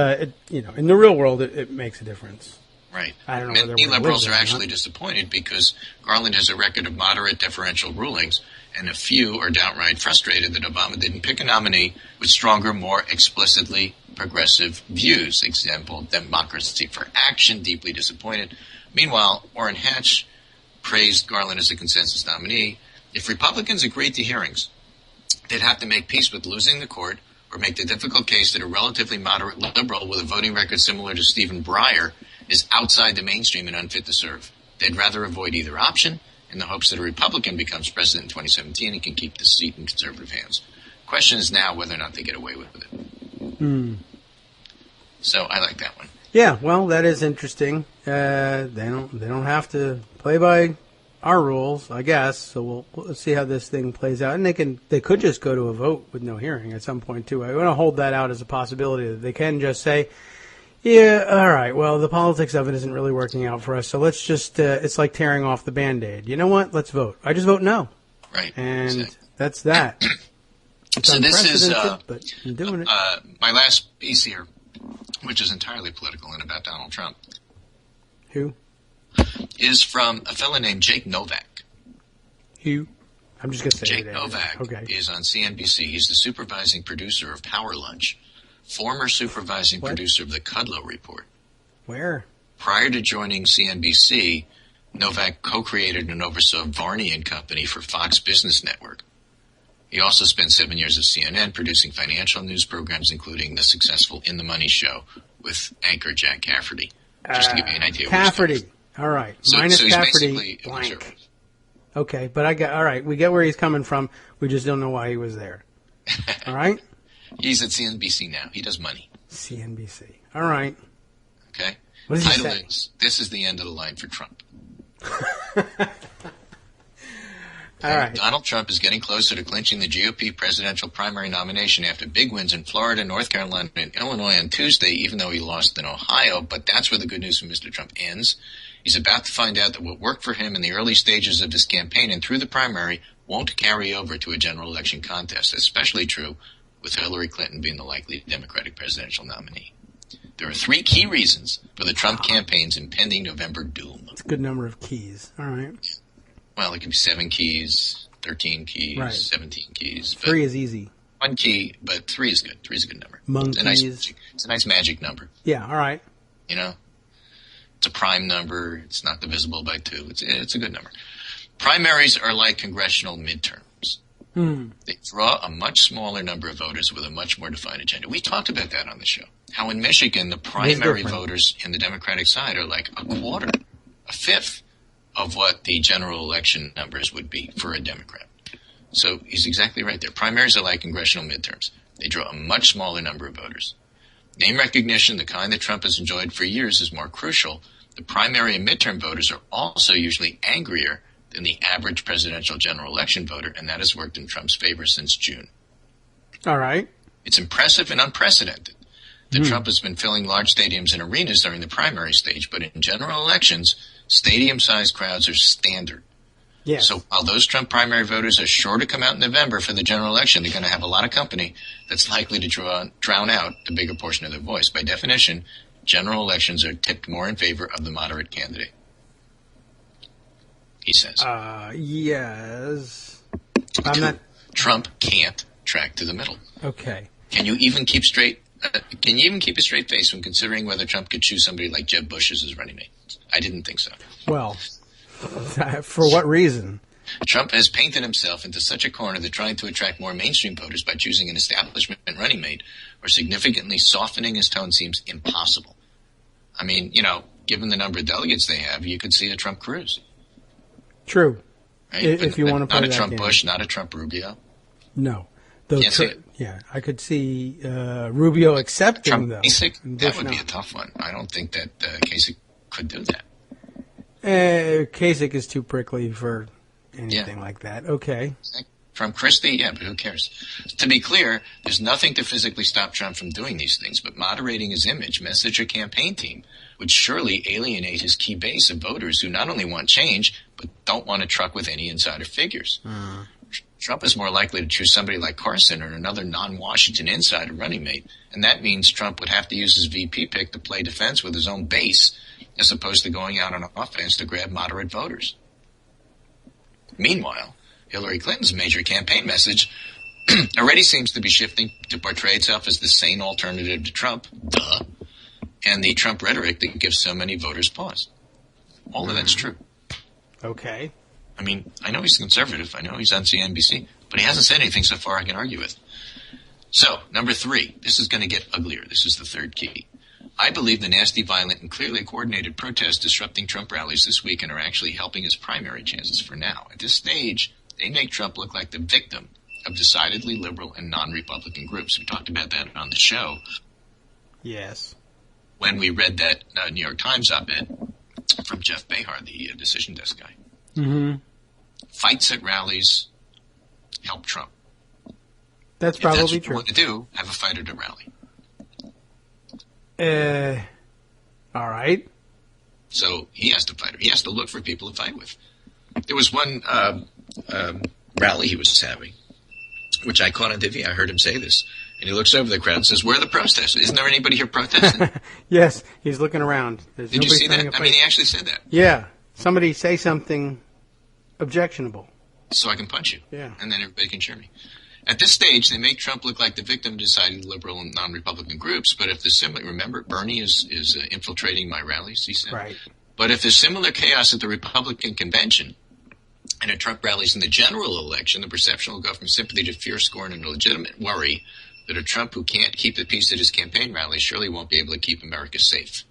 in the real world, it makes a difference. Right. I don't know Many liberals are actually disappointed because Garland has a record of moderate deferential rulings, and a few are downright frustrated that Obama didn't pick a nominee with stronger, more explicitly progressive views. Example, Democracy for Action, deeply disappointed. Meanwhile, Orrin Hatch praised Garland as a consensus nominee. If Republicans agreed to hearings, they'd have to make peace with losing the court or make the difficult case that a relatively moderate liberal with a voting record similar to Stephen Breyer is outside the mainstream and unfit to serve. They'd rather avoid either option in the hopes that a Republican becomes president in 2017 and can keep the seat in conservative hands. Question is now whether or not they get away with it. So I like that one. Yeah, well, that is interesting. They don't have to play by our rules, I guess. So we'll see how this thing plays out. And they could just go to a vote with no hearing at some point too. I want to hold that out as a possibility that they can just say, yeah, all right, well, the politics of it isn't really working out for us, so let's just, it's like tearing off the Band-Aid. You know what? Let's vote. I just vote no. Right. And exactly. That's that. So this is but I'm doing it. My last piece here, which is entirely political and about Donald Trump. Who? Is from a fellow named Jake Novak. Who? I'm just going to say Jake Novak is on CNBC. He's the supervising producer of Power Lunch, former supervising producer of the Kudlow Report. Where? Prior to joining CNBC, Novak co-created and oversaw Varney and Company for Fox Business Network. He also spent 7 years at CNN producing financial news programs, including the successful In the Money show with anchor Jack Cafferty. Just to give you an idea. Cafferty. All right. So Minus he's Cafferty, basically blank. Okay, but all right, we get where he's coming from. We just don't know why he was there. All right? He's at CNBC now. He does money. CNBC. All right. Okay? What does he Title say? is, this is the end of the line for Trump. All right. Donald Trump is getting closer to clinching the GOP presidential primary nomination after big wins in Florida, North Carolina, and Illinois on Tuesday, even though he lost in Ohio. But that's where the good news from Mr. Trump ends. He's about to find out that what worked for him in the early stages of his campaign and through the primary won't carry over to a general election contest, especially true with Hillary Clinton being the likely Democratic presidential nominee. There are 3 key reasons for the Trump campaign's impending November doom. It's a good number of keys. All right. Well, it could be 7 keys, 13 keys, right. 17 keys. 3 is easy. 1 key, but 3 is good. 3 is a good number. Monkeys. It's a nice magic number. Yeah, all right. You know? It's a prime number. It's not divisible by 2. It's a good number. Primaries are like congressional midterms. They draw a much smaller number of voters with a much more defined agenda. We talked about that on the show. How in Michigan, the primary voters in the Democratic side are like a quarter, a fifth of what the general election numbers would be for a Democrat. So he's exactly right there. Primaries are like congressional midterms. They draw a much smaller number of voters. Name recognition, the kind that Trump has enjoyed for years, is more crucial. The primary and midterm voters are also usually angrier than the average presidential general election voter, and that has worked in Trump's favor since June. All right. It's impressive and unprecedented that Trump has been filling large stadiums and arenas during the primary stage, but in general elections, stadium-sized crowds are standard. Yes. So while those Trump primary voters are sure to come out in November for the general election, they're going to have a lot of company that's likely to drown out the bigger portion of their voice. By definition, general elections are tipped more in favor of the moderate candidate, he says. Yes. Trump can't track to the middle. Okay. Can you even keep a straight face when considering whether Trump could choose somebody like Jeb Bush as his running mate? I didn't think so. Well, for what reason? Trump has painted himself into such a corner that trying to attract more mainstream voters by choosing an establishment running mate or significantly softening his tone seems impossible. I mean, given the number of delegates they have, you could see a Trump Cruz. True. Right? If you want to play not a that Trump game. Bush, not a Trump Rubio. No. Though Can't see it. Yeah, I could see Rubio accepting, Trump though. Kasich, that would be not. a tough one. I don't think that Kasich could do that. Kasich is too prickly for anything like that. Okay. From Christie, yeah, but who cares? To be clear, there's nothing to physically stop Trump from doing these things, but moderating his image, message, or campaign team would surely alienate his key base of voters who not only want change, but don't want to truck with any insider figures. Trump is more likely to choose somebody like Carson or another non-Washington insider running mate, and that means Trump would have to use his VP pick to play defense with his own base, as opposed to going out on offense to grab moderate voters. Meanwhile, Hillary Clinton's major campaign message already seems to be shifting to portray itself as the sane alternative to Trump, and the Trump rhetoric that gives so many voters pause. All of that's true. Okay. I mean, I know he's conservative. I know he's on CNBC, but he hasn't said anything so far I can argue with. So, number 3. This is going to get uglier. This is the third key. I believe the nasty, violent, and clearly coordinated protests disrupting Trump rallies this weekend are actually helping his primary chances for now. At this stage, they make Trump look like the victim of decidedly liberal and non-Republican groups. We talked about that on the show. Yes. When we read that New York Times op-ed from Jeff Behar, the decision desk guy. Mm-hmm. Fights at rallies help Trump. That's if that's probably what true. you want to do, have a fight at a rally. All right. So he has to fight. He has to look for people to fight with. There was one rally he was having, which I caught on TV. I heard him say this. And he looks over the crowd and says, where are the protesters? Isn't there anybody here protesting? Yes, he's looking around. There's Did you nobody see starting that? a I mean, fight. he actually said that. Yeah. Somebody say something objectionable. So I can punch you. Yeah. And then everybody can cheer me. At this stage, they make Trump look like the victim of decided liberal and non-Republican groups. But if there's similar, remember, Bernie is infiltrating my rallies, he said. Right. But if there's similar chaos at the Republican convention and at Trump rallies in the general election, the perception will go from sympathy to fear, scorn, and a legitimate worry that a Trump who can't keep the peace at his campaign rally surely won't be able to keep America safe.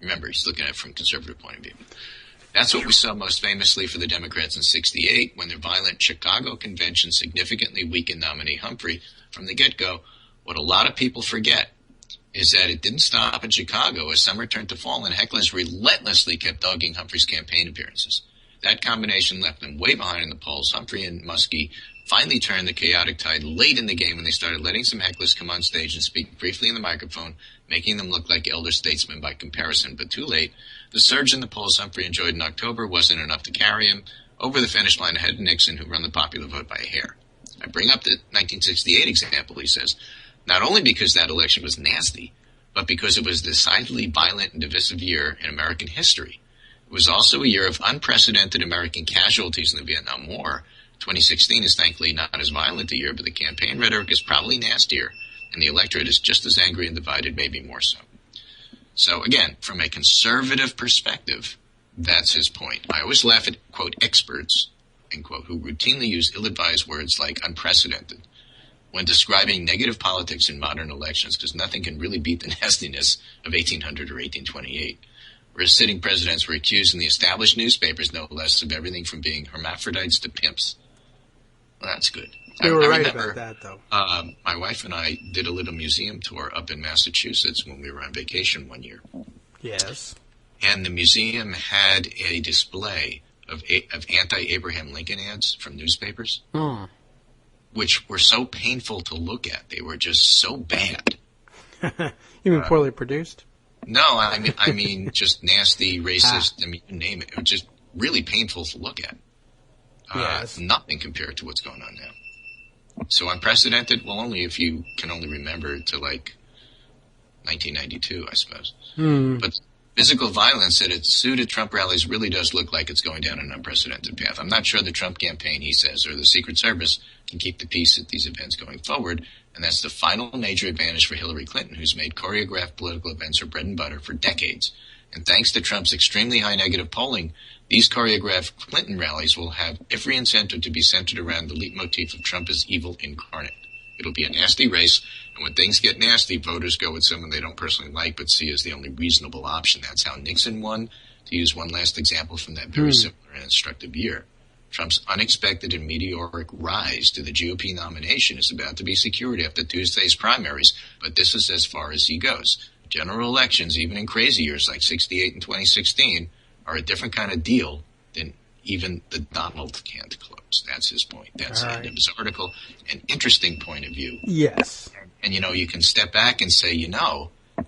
Remember, he's looking at it from a conservative point of view. That's what we saw most famously for the Democrats in '68 when their violent Chicago convention significantly weakened nominee Humphrey from the get-go. What a lot of people forget is that it didn't stop in Chicago as summer turned to fall and hecklers relentlessly kept dogging Humphrey's campaign appearances. That combination left them way behind in the polls. Humphrey and Muskie finally turned the chaotic tide late in the game when they started letting some hecklers come on stage and speak briefly in the microphone, making them look like elder statesmen by comparison. But too late. The surge in the polls Humphrey enjoyed in October wasn't enough to carry him over the finish line ahead of Nixon, who won the popular vote by a hair. I bring up the 1968 example, he says, not only because that election was nasty, but because it was a decidedly violent and divisive year in American history. It was also a year of unprecedented American casualties in the Vietnam War. 2016 is thankfully not as violent a year, but the campaign rhetoric is probably nastier, and the electorate is just as angry and divided, maybe more so. So again, from a conservative perspective, that's his point. I always laugh at, quote, experts, end quote, who routinely use ill-advised words like unprecedented when describing negative politics in modern elections, because nothing can really beat the nastiness of 1800 or 1828, where sitting presidents were accused in the established newspapers, no less, of everything from being hermaphrodites to pimps. Well, that's good. You were right remember, about that, though. My wife and I did a little museum tour up in Massachusetts when we were on vacation one year. Yes. And the museum had a display of anti-Abraham Lincoln ads from newspapers, which were so painful to look at. They were just so bad. You mean poorly produced? No, I mean just nasty, racist. I mean, you name it. It was just really painful to look at. Yes. Nothing compared to what's going on now. So unprecedented? Well, only if you can only remember to like 1992, I suppose. But physical violence at its suited Trump rallies really does look like it's going down an unprecedented path. I'm not sure the Trump campaign, he says, or the Secret Service can keep the peace at these events going forward. And that's the final major advantage for Hillary Clinton, who's made choreographed political events her bread and butter for decades. And thanks to Trump's extremely high negative polling, these choreographed Clinton rallies will have every incentive to be centered around the leitmotif of Trump as evil incarnate. It'll be a nasty race, and when things get nasty, voters go with someone they don't personally like but see as the only reasonable option. That's how Nixon won, to use one last example from that very similar and instructive year. Trump's unexpected and meteoric rise to the GOP nomination is about to be secured after Tuesday's primaries, but this is as far as he goes. General elections, even in crazy years like 68 and 2016, are a different kind of deal than even the Donald can't close. That's his point. That's the end of his article. An interesting point of view. Yes. And, you can step back and say,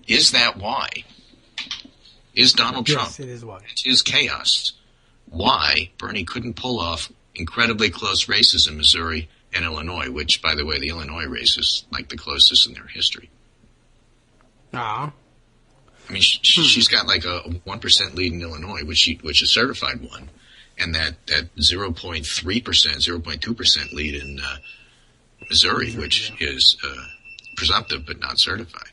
is that why? Is Donald Trump, yes, it is why. His chaos, why Bernie couldn't pull off incredibly close races in Missouri and Illinois, which, by the way, the Illinois race is like the closest in their history. Ah. I mean, she's got like a 1% lead in Illinois, which is certified one, and that 0.3%, 0.2% lead in Missouri, which is presumptive but not certified.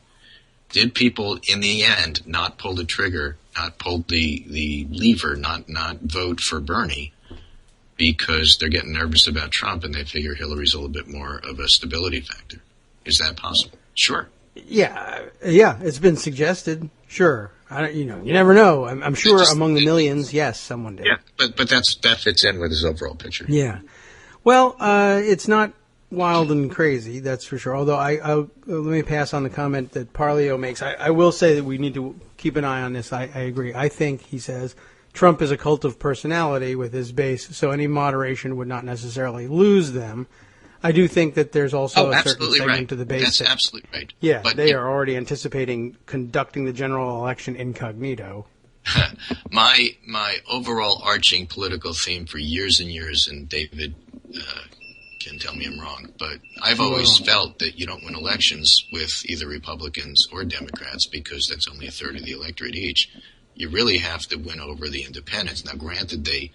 Did people in the end not pull the trigger pull the lever, not vote for Bernie because they're getting nervous about Trump and they figure Hillary's a little bit more of a stability factor. Is that possible? Sure. Yeah, it's been suggested. Sure. You never know. I'm sure among the millions, yes, someone did. Yeah, but that fits in with his overall picture. Yeah. Well, it's not wild and crazy, that's for sure. Although let me pass on the comment that Parlio makes. I will say that we need to keep an eye on this. I agree. I think, he says, Trump is a cult of personality with his base, so any moderation would not necessarily lose them. I do think that there's also a certain segment to the base. That's absolutely right. Yeah, but they are already anticipating conducting the general election incognito. My overall arching political theme for years and years, and David can tell me I'm wrong, but I've always felt that you don't win elections with either Republicans or Democrats because that's only a third of the electorate each. You really have to win over the independents. Now, granted, they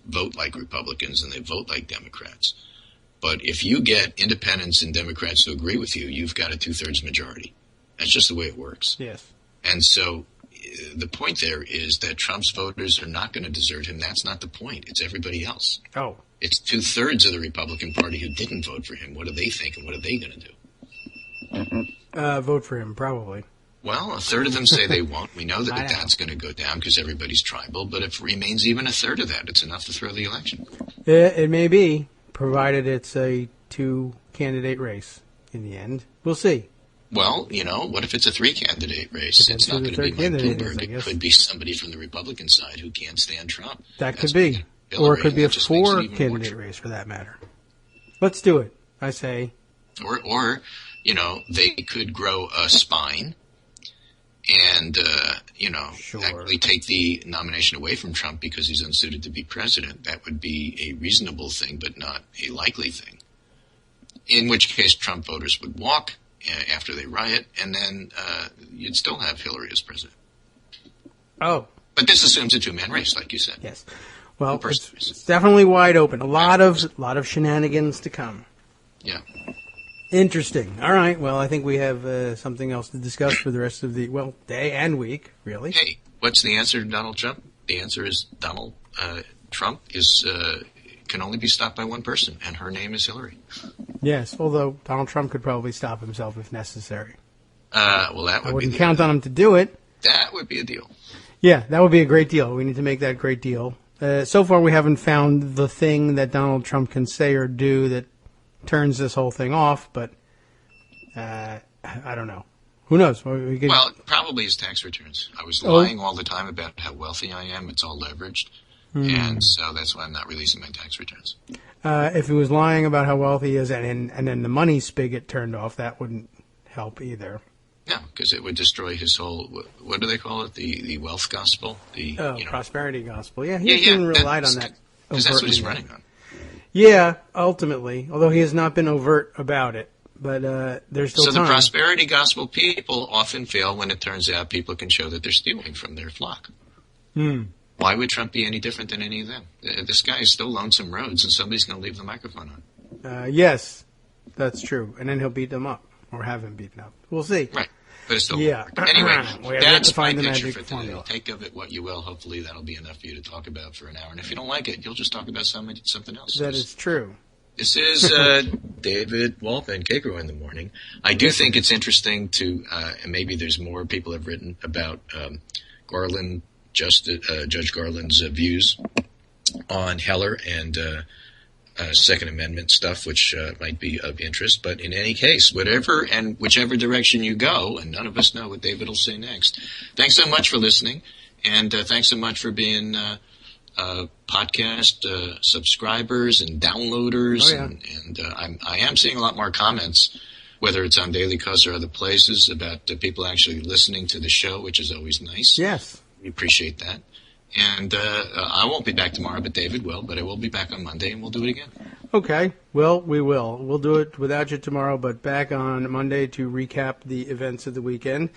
vote like Republicans and they vote like Democrats. But if you get independents and Democrats to agree with you, you've got a 2/3 majority. That's just the way it works. Yes. And so the point there is that Trump's voters are not going to desert him. That's not the point. It's everybody else. Oh. It's 2/3 of the Republican Party who didn't vote for him. What do they think and what are they going to do? Vote for him, probably. Well, a third of them say they won't. We know that that's going to go down because everybody's tribal. But if it remains even a third of that, it's enough to throw the election. It may be, provided it's a 2-candidate race in the end. We'll see. Well, what if it's a 3-candidate race? It's not going to be Mike Bloomberg. It could be somebody from the Republican side who can't stand Trump. That could be. Or it could be a 4-candidate race, for that matter. Let's do it, I say. Or they could grow a spine and, actually take the nomination away from Trump because he's unsuited to be president. That would be a reasonable thing, but not a likely thing. In which case, Trump voters would walk after they riot, and then you'd still have Hillary as president. Oh. But this assumes a 2-man race, like you said. Yes. Well, it's definitely wide open. A lot of shenanigans to come. Yeah. Interesting. All right. Well, I think we have something else to discuss for the rest of the, day and week, really. Hey, what's the answer to Donald Trump? The answer is Donald Trump can only be stopped by one person, and her name is Hillary. Yes, although Donald Trump could probably stop himself if necessary. I wouldn't count on him to do it. That would be a deal. Yeah, that would be a great deal. We need to make that great deal. So far, we haven't found the thing that Donald Trump can say or do that turns this whole thing off, but I don't know. Who knows? Well, probably his tax returns. I was lying all the time about how wealthy I am. It's all leveraged. And so that's why I'm not releasing my tax returns. If he was lying about how wealthy he is and then the money spigot turned off, that wouldn't help either. No, because it would destroy his whole, what do they call it? The wealth gospel? Prosperity gospel. Yeah, he hasn't relied on that. Because that's what he's running on. Yeah, ultimately, although he has not been overt about it. But there's still time. So the prosperity gospel people often fail when it turns out people can show that they're stealing from their flock. Why would Trump be any different than any of them? This guy is still lonesome roads, and somebody's going to leave the microphone on. Yes, that's true. And then he'll beat them up, or have him beaten up. We'll see. Right. But it's still anyway, that's my picture for today. Take of it what you will. Hopefully that'll be enough for you to talk about for an hour. And if you don't like it, you'll just talk about something else. That is true. This is David Waldman, Kagro in the morning. I do think it's interesting to, and maybe there's more people have written about Garland, Judge Garland's views on Heller and Second Amendment stuff, which might be of interest. But in any case, whichever direction you go, and none of us know what David will say next. Thanks so much for listening, and thanks so much for being podcast subscribers and downloaders. I am seeing a lot more comments, whether it's on Daily Kos or other places, about people actually listening to the show, which is always nice. Yes. We appreciate that. And I won't be back tomorrow, but David will. But I will be back on Monday, and we'll do it again. Okay. Well, we will. We'll do it without you tomorrow, but back on Monday to recap the events of the weekend.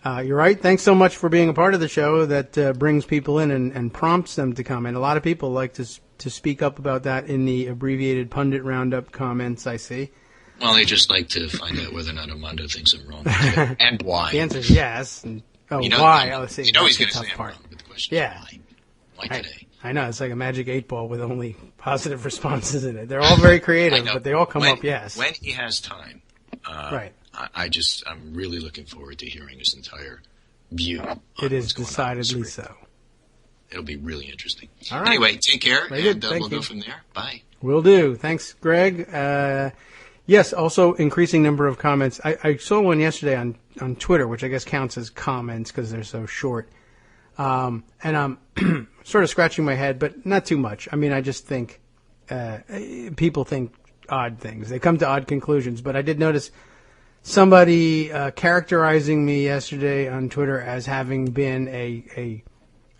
You're right. Thanks so much for being a part of the show that brings people in and prompts them to comment. A lot of people like to speak up about that in the abbreviated pundit roundup comments I see. Well, they just like to find out whether or not Armando thinks I'm wrong and why. The answer is yes. And, why? He's going to say I'm wrong. questions. Yeah. Why today? I know, it's like a magic 8-ball with only positive responses in it. They're all very creative, but they all come up yes. When he has time. Right. I'm really looking forward to hearing his entire view. It is decidedly so. It'll be really interesting. All right. Anyway, take care, and we'll you. go from there. Bye. Will do. Thanks, Greg. Yes, also increasing number of comments. I saw one yesterday on Twitter, which I guess counts as comments because they're so short. And I'm sort of scratching my head, but not too much. I mean, I just think people think odd things. They come to odd conclusions. But I did notice somebody characterizing me yesterday on Twitter as having been a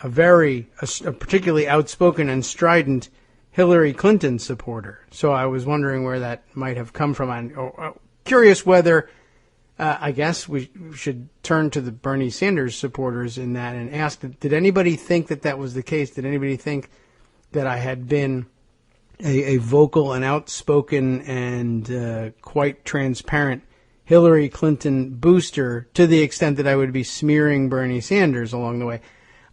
particularly outspoken and strident Hillary Clinton supporter. So I was wondering where that might have come from. I'm curious whether, I guess we should turn to the Bernie Sanders supporters in that and ask, did anybody think that was the case? Did anybody think that I had been a vocal and outspoken and quite transparent Hillary Clinton booster to the extent that I would be smearing Bernie Sanders along the way?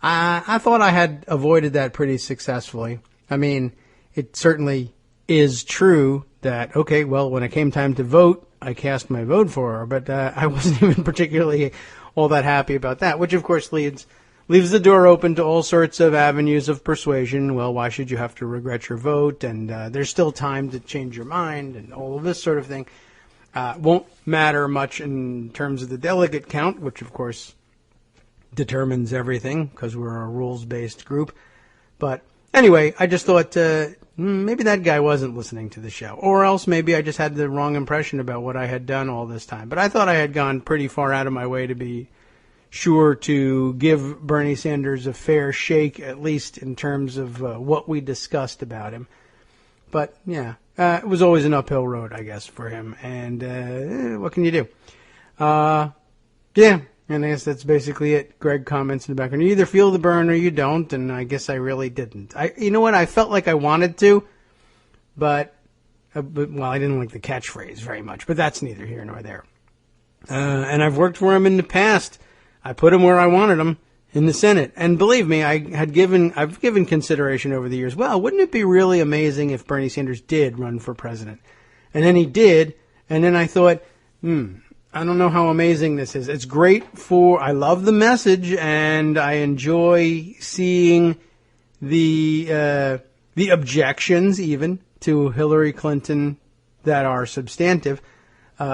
I thought I had avoided that pretty successfully. I mean, it certainly is true that, okay, well, when it came time to vote, I cast my vote for her, but I wasn't even particularly all that happy about that, which, of course, leaves the door open to all sorts of avenues of persuasion. Well, why should you have to regret your vote? And there's still time to change your mind and all of this sort of thing. Won't matter much in terms of the delegate count, which, of course, determines everything because we're a rules-based group. But anyway, I just thought maybe that guy wasn't listening to the show, or else maybe I just had the wrong impression about what I had done all this time. But I thought I had gone pretty far out of my way to be sure to give Bernie Sanders a fair shake, at least in terms of what we discussed about him. But yeah, it was always an uphill road, I guess, for him. And what can you do? Yeah. And I guess that's basically it. Greg comments in the background. You either feel the burn or you don't, and I guess I really didn't. You know what? I felt like I wanted to, but I didn't like the catchphrase very much, but that's neither here nor there. And I've worked for him in the past. I put him where I wanted him in the Senate. And believe me, I've given consideration over the years. Well, wouldn't it be really amazing if Bernie Sanders did run for president? And then he did, and then I thought, I don't know how amazing this is. It's great I love the message, and I enjoy seeing the objections even to Hillary Clinton that are substantive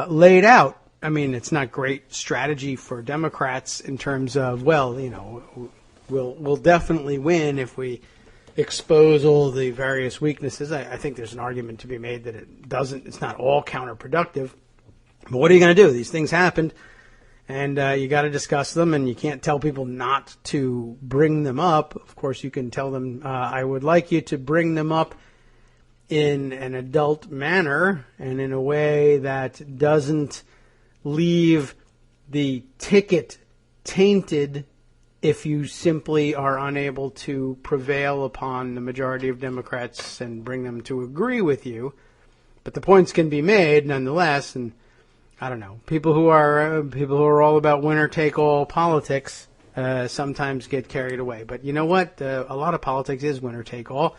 laid out. I mean, it's not great strategy for Democrats in terms of, well, you know, we'll definitely win if we expose all the various weaknesses. I think there's an argument to be made that it's not all counterproductive. But what are you going to do? These things happened, and you got to discuss them, and you can't tell people not to bring them up. Of course, you can tell them, I would like you to bring them up in an adult manner and in a way that doesn't leave the ticket tainted if you simply are unable to prevail upon the majority of Democrats and bring them to agree with you. But the points can be made nonetheless, and I don't know. People who are all about winner-take-all politics sometimes get carried away. But you know what? A lot of politics is winner-take-all,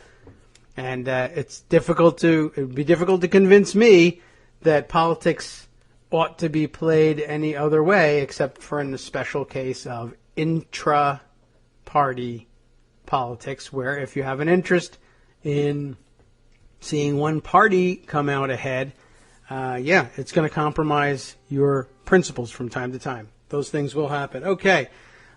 and it would be difficult to convince me that politics ought to be played any other way, except for in the special case of intra-party politics, where if you have an interest in seeing one party come out ahead, it's going to compromise your principles from time to time. Those things will happen. Okay.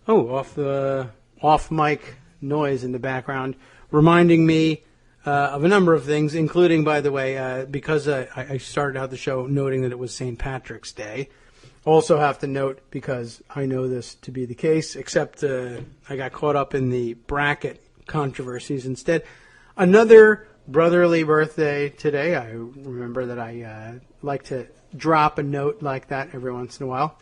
Off mic noise in the background, reminding me of a number of things, including, by the way, because I started out the show noting that it was St. Patrick's Day. Also have to note, because I know this to be the case, except I got caught up in the bracket controversies instead. Another brotherly birthday today. I remember that I like to drop a note like that every once in a while.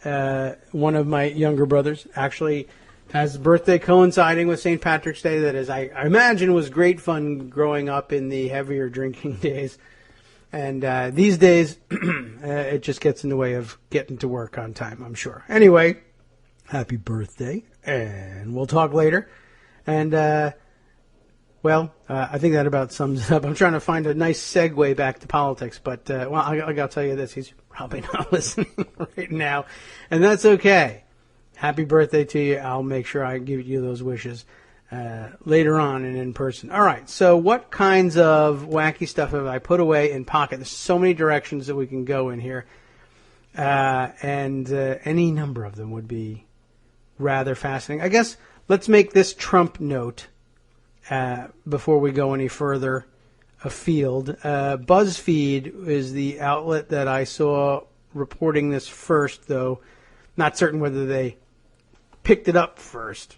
One of my younger brothers actually has a birthday coinciding with St. Patrick's Day. That is, I imagine, was great fun growing up in the heavier drinking days. And these days, it just gets in the way of getting to work on time, I'm sure. Anyway, happy birthday, and we'll talk later. And, I think that about sums it up. I'm trying to find a nice segue back to politics, but, I got to tell you this. He's probably not listening right now, and that's okay. Happy birthday to you. I'll make sure I give you those wishes later on and in person. All right, so what kinds of wacky stuff have I put away in pocket? There's so many directions that we can go in here, and any number of them would be rather fascinating. I guess let's make this Trump note before we go any further afield. BuzzFeed is the outlet that I saw reporting this first, though not certain whether they picked it up first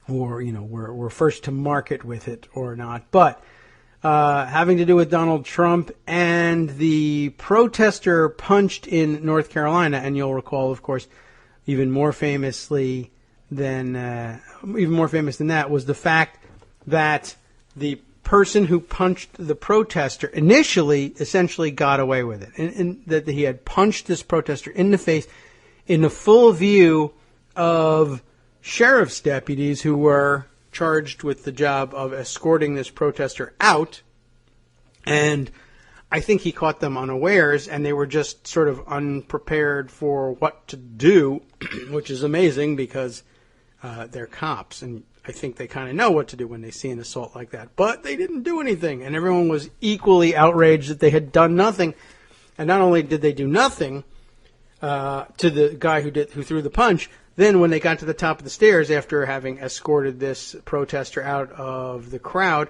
or, were first to market with it or not. But having to do with Donald Trump and the protester punched in North Carolina, and you'll recall, of course, even more famous than that was the fact that the person who punched the protester initially essentially got away with it, and that he had punched this protester in the face in the full view of sheriff's deputies who were charged with the job of escorting this protester out. And I think he caught them unawares, and they were just sort of unprepared for what to do, which is amazing because they're cops, and I think they kind of know what to do when they see an assault like that. But they didn't do anything, and everyone was equally outraged that they had done nothing. And not only did they do nothing to the guy who threw the punch, then when they got to the top of the stairs after having escorted this protester out of the crowd,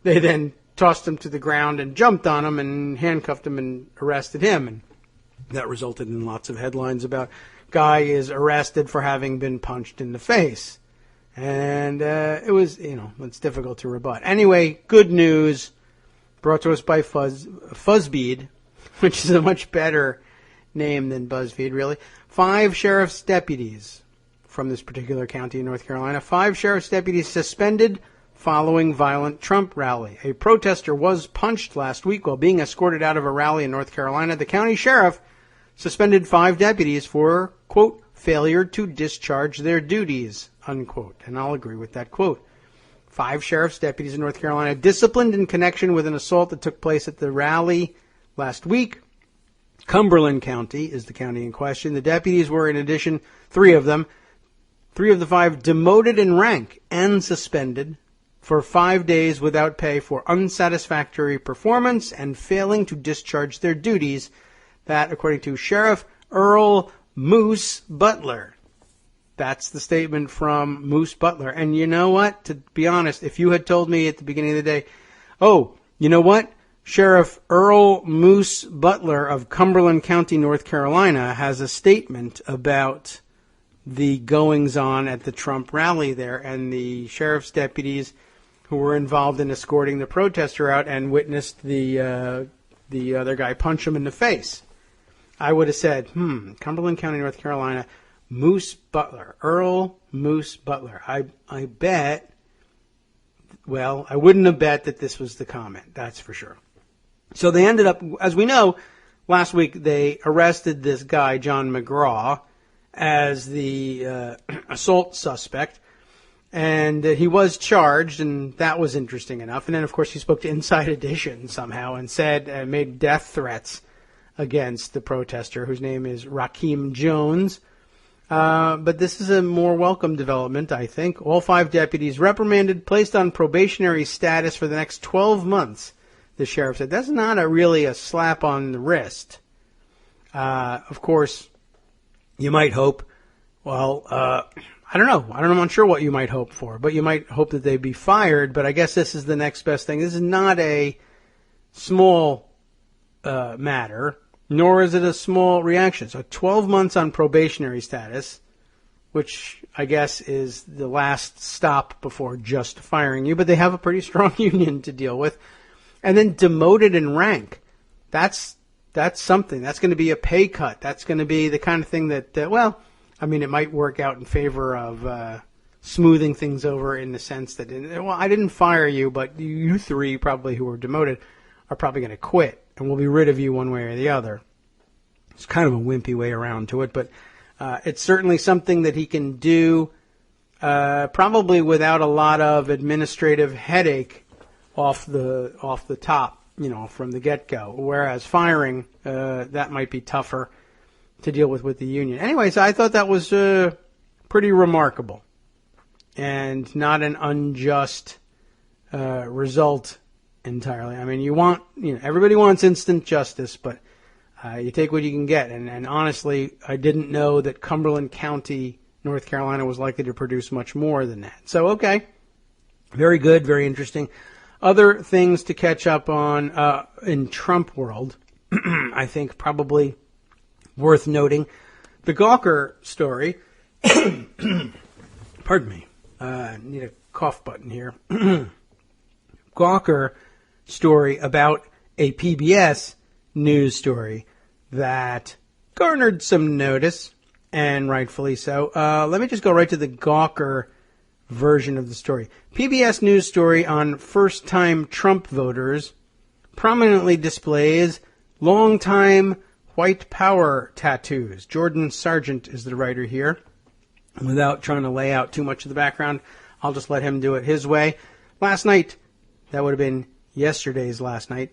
they then tossed him to the ground and jumped on him and handcuffed him and arrested him. And that resulted in lots of headlines about guy is arrested for having been punched in the face. And it was, it's difficult to rebut. Anyway, good news brought to us by Fuzzbead, which is a much better name than BuzzFeed, really. 5 sheriff's deputies from this particular county in North Carolina. 5 sheriff's deputies suspended following violent Trump rally. A protester was punched last week while being escorted out of a rally in North Carolina. The county sheriff suspended 5 deputies for, quote, failure to discharge their duties, unquote. And I'll agree with that quote. 5 sheriff's deputies in North Carolina disciplined in connection with an assault that took place at the rally last week. Cumberland County is the county in question. The deputies were, in addition, 3 of them, 3 of the 5 demoted in rank and suspended for 5 days without pay for unsatisfactory performance and failing to discharge their duties. That, according to Sheriff Earl Moose Butler. That's the statement from Moose Butler. And you know what? To be honest, if you had told me at the beginning of the day, oh, you know what? Sheriff Earl Moose Butler of Cumberland County, North Carolina, has a statement about the goings-on at the Trump rally there and the sheriff's deputies who were involved in escorting the protester out and witnessed the other guy punch him in the face. I would have said, Cumberland County, North Carolina, Moose Butler, Earl Moose Butler. I bet, well, I wouldn't have bet that this was the comment, that's for sure. So they ended up, as we know, last week they arrested this guy, John McGraw, as the assault suspect. And he was charged, and that was interesting enough. And then, of course, he spoke to Inside Edition somehow and said, made death threats against the protester, whose name is Rakeem Jones. But this is a more welcome development, I think. All 5 deputies reprimanded, placed on probationary status for the next 12 months, the sheriff said. That's not really a slap on the wrist. Of course, you might hope, I don't know. I'm not sure what you might hope for, but you might hope that they be fired. But I guess this is the next best thing. This is not a small matter, nor is it a small reaction. So 12 months on probationary status, which I guess is the last stop before just firing you. But they have a pretty strong union to deal with. And then demoted in rank. That's something. That's going to be a pay cut. That's going to be the kind of thing that, it might work out in favor of smoothing things over in the sense that, I didn't fire you, but you 3 probably who were demoted are probably going to quit, and we'll be rid of you one way or the other. It's kind of a wimpy way around to it, but it's certainly something that he can do probably without a lot of administrative headache off the top, from the get-go. Whereas firing, that might be tougher to deal with the union. Anyways, I thought that was pretty remarkable and not an unjust result entirely. I mean, everybody wants instant justice, but you take what you can get. And honestly, I didn't know that Cumberland County, North Carolina, was likely to produce much more than that. So, okay. Very good, very interesting. Other things to catch up on in Trump world, I think probably worth noting. The Gawker story. Pardon me. Need a cough button here. Gawker story about a PBS news story that garnered some notice, and rightfully so. Let me just go right to the Gawker version of the story. PBS News story on first-time Trump voters prominently displays long-time white power tattoos. Jordan Sargent is the writer here. Without trying to lay out too much of the background, I'll just let him do it his way. Last night, that would have been yesterday's last night,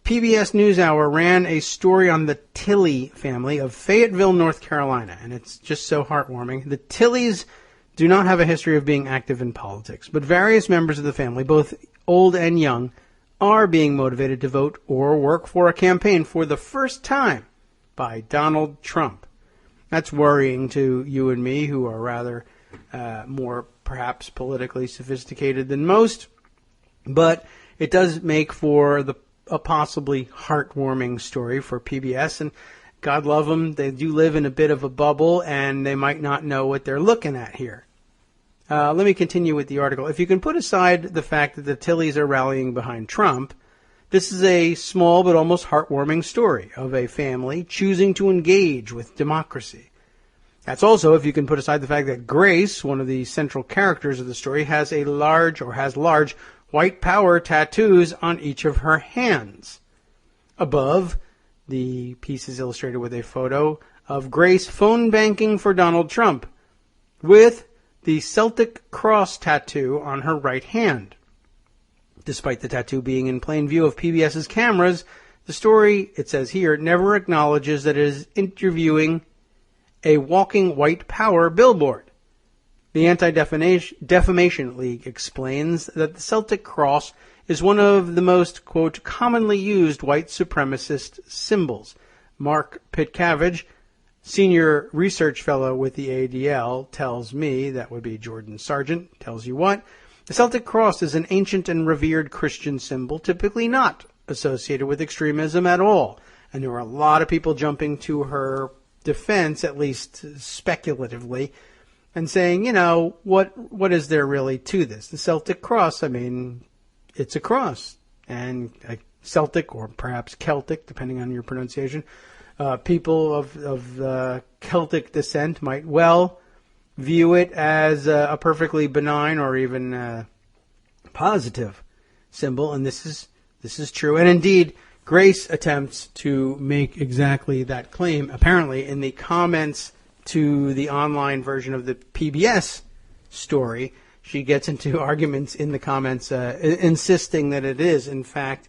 PBS NewsHour ran a story on the Tilley family of Fayetteville, North Carolina, and it's just so heartwarming. The Tilleys do not have a history of being active in politics, but various members of the family, both old and young, are being motivated to vote or work for a campaign for the first time by Donald Trump. That's worrying to you and me, who are rather more perhaps politically sophisticated than most, but it does make for a possibly heartwarming story for PBS, and God love them, they do live in a bit of a bubble, and they might not know what they're looking at here. Let me continue with the article. If you can put aside the fact that the Tilleys are rallying behind Trump, this is a small but almost heartwarming story of a family choosing to engage with democracy. That's also if you can put aside the fact that Grace, one of the central characters of the story, has large white power tattoos on each of her hands. Above, the piece is illustrated with a photo of Grace phone banking for Donald Trump with the Celtic cross tattoo on her right hand. Despite the tattoo being in plain view of PBS's cameras, the story, it says here, never acknowledges that it is interviewing a walking white power billboard. The Anti-Defamation League explains that the Celtic cross is one of the most, quote, commonly used white supremacist symbols. Mark Pitcavage, senior research fellow with the ADL, tells me, that would be Jordan Sargent, tells you what, the Celtic cross is an ancient and revered Christian symbol, typically not associated with extremism at all. And there were a lot of people jumping to her defense, at least speculatively, and saying, what is there really to this? The Celtic cross, I mean, it's a cross. And Celtic, or perhaps Celtic, depending on your pronunciation, people of Celtic descent might well view it as a perfectly benign or even positive symbol, and this is true. And indeed, Grace attempts to make exactly that claim. Apparently, in the comments to the online version of the PBS story, she gets into arguments in the comments insisting that it is, in fact,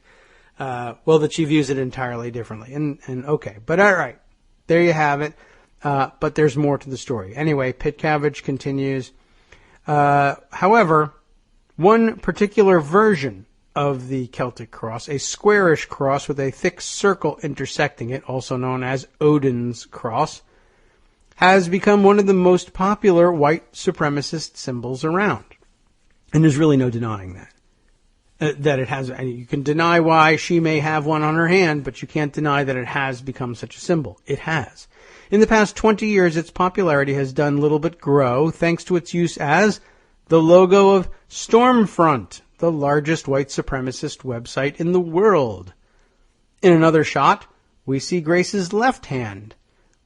that she views it entirely differently. And okay, but all right, there you have it. But there's more to the story. Anyway, Pitcavage continues. However, one particular version of the Celtic cross, a squarish cross with a thick circle intersecting it, also known as Odin's cross, has become one of the most popular white supremacist symbols around. And there's really no denying that. That it has, and you can deny why she may have one on her hand, but you can't deny that it has become such a symbol. It has. In the past 20 years, its popularity has done little but grow, thanks to its use as the logo of Stormfront, the largest white supremacist website in the world. In another shot, we see Grace's left hand,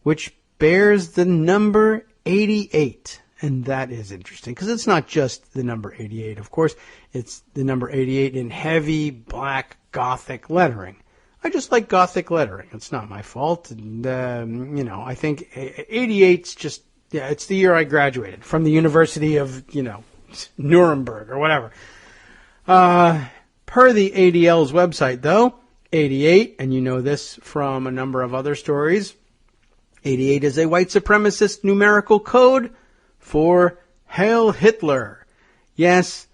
which bears the number 88. And that is interesting, because it's not just the number 88, of course. It's the number 88 in heavy black Gothic lettering. I just like Gothic lettering. It's not my fault. And, I think 88's just Yeah, it's the year I graduated from the University of, Nuremberg or whatever. Per the ADL's website, though, 88, and you know this from a number of other stories, 88 is a white supremacist numerical code for Hail Hitler. Yes,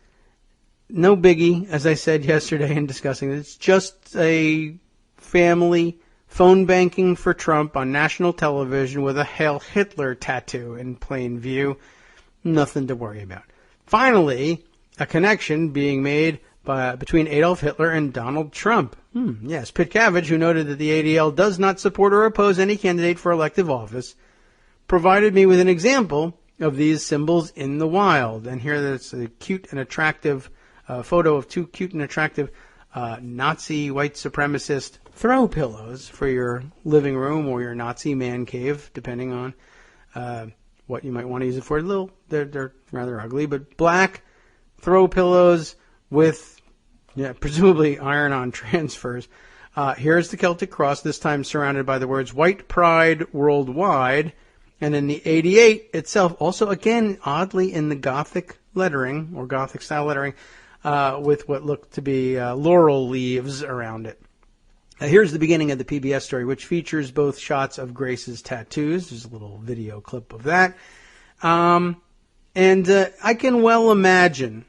no biggie, as I said yesterday in discussing it. It's just a family phone banking for Trump on national television with a Hail Hitler tattoo in plain view. Nothing to worry about. Finally, a connection being made between Adolf Hitler and Donald Trump. Yes, Pitcavage, who noted that the ADL does not support or oppose any candidate for elective office, provided me with an example of these symbols in the wild. And here there's a cute and attractive photo of two cute and attractive Nazi white supremacist throw pillows for your living room or your Nazi man cave, depending on what you might want to use it for. They're rather ugly, but black throw pillows with presumably iron-on transfers. Here's the Celtic cross, this time surrounded by the words White Pride Worldwide. And in the 88 itself, also again, oddly in the Gothic lettering, or Gothic-style lettering, with what looked to be laurel leaves around it. Here's the beginning of the PBS story, which features both shots of Grace's tattoos. There's a little video clip of that. And I can well imagine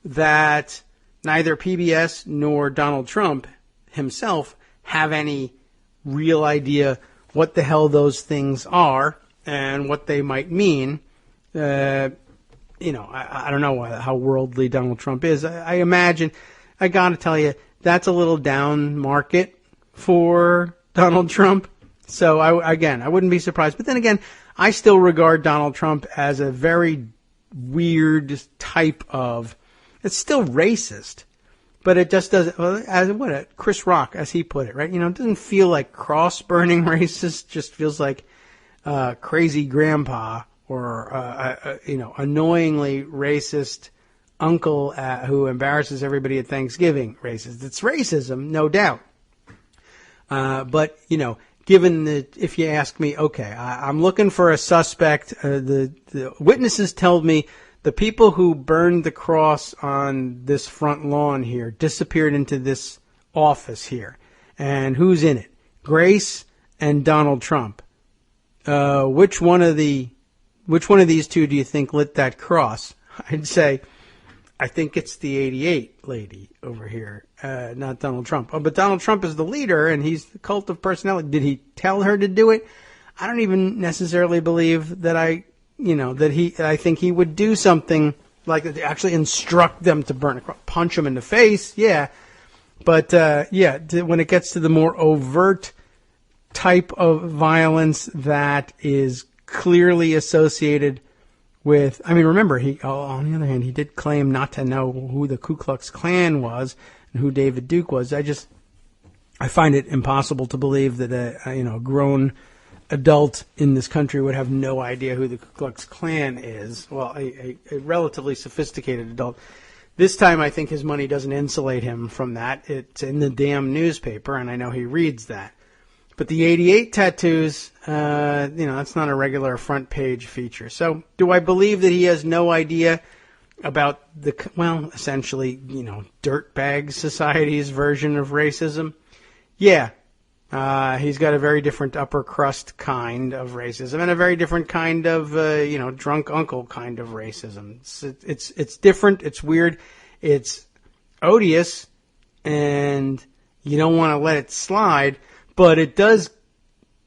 that neither PBS nor Donald Trump himself have any real idea what the hell those things are and what they might mean. I don't know how worldly Donald Trump is. I imagine, I got to tell you, that's a little down market for Donald Trump. So, I wouldn't be surprised. But then again, I still regard Donald Trump as a very weird type of, it's still racist, but it just doesn't, Chris Rock, as he put it, right? It doesn't feel like cross-burning racist, just feels like crazy grandpa or, annoyingly racist uncle who embarrasses everybody at Thanksgiving racist. It's racism, no doubt. But, given that, if you ask me, okay, I'm looking for a suspect. The witnesses tell me the people who burned the cross on this front lawn here disappeared into this office here. And who's in it? Grace and Donald Trump. Which one of these two do you think lit that cross? I'd say, I think it's the 88 lady over here, not Donald Trump. Oh, but Donald Trump is the leader, and he's the cult of personality. Did he tell her to do it? I don't even necessarily believe that I think he would do something like that, to actually instruct them to burn a cross, punch him in the face, yeah. But, when it gets to the more overt type of violence that is clearly associated with, remember, on the other hand, he did claim not to know who the Ku Klux Klan was and who David Duke was. I find it impossible to believe that a grown adult in this country would have no idea who the Ku Klux Klan is. Well, a relatively sophisticated adult. This time, I think his money doesn't insulate him from that. It's in the damn newspaper, and I know he reads that. But the 88 tattoos, that's not a regular front page feature. So do I believe that he has no idea about essentially, dirtbag society's version of racism? Yeah. He's got a very different upper crust kind of racism and a very different kind of, drunk uncle kind of racism. It's different. It's weird. It's odious, and you don't want to let it slide. But it does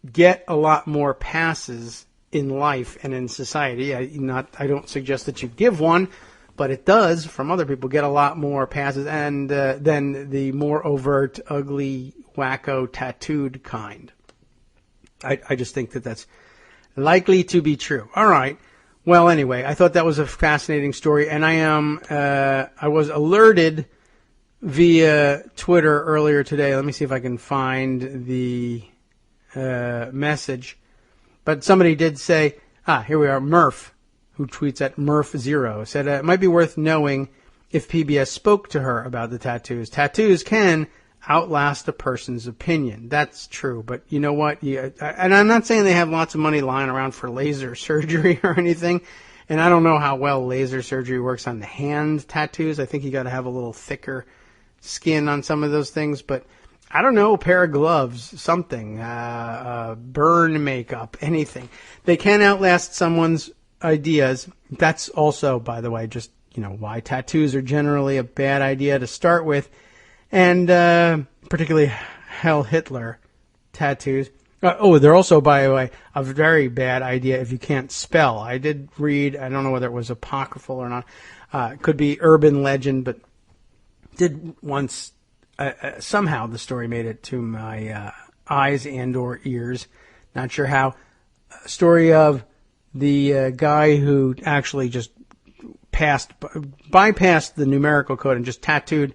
get a lot more passes in life and in society. I don't suggest that you give one, but it does, from other people, get a lot more passes and than the more overt, ugly, wacko, tattooed kind. I just think that that's likely to be true. All right. Well, anyway, I thought that was a fascinating story, and I was alerted via Twitter earlier today. Let me see if I can find the message. But somebody did say, here we are, Murph, who tweets at Murph0, said it might be worth knowing if PBS spoke to her about the tattoos. Tattoos can, outlast a person's opinion. That's true, but you know what? And I'm not saying they have lots of money lying around for laser surgery or anything, and I don't know how well laser surgery works on the hand tattoos. I think you got to have a little thicker skin on some of those things, but I don't know, a pair of gloves, something, burn makeup, anything. They can outlast someone's ideas. That's also, by the way, just, why tattoos are generally a bad idea to start with. And particularly Heil Hitler tattoos. They're also, by the way, a very bad idea if you can't spell. I did read, I don't know whether it was apocryphal or not. It could be urban legend, but did once, somehow the story made it to my eyes and or ears. Not sure how. A story of the guy who actually just bypassed the numerical code and just tattooed,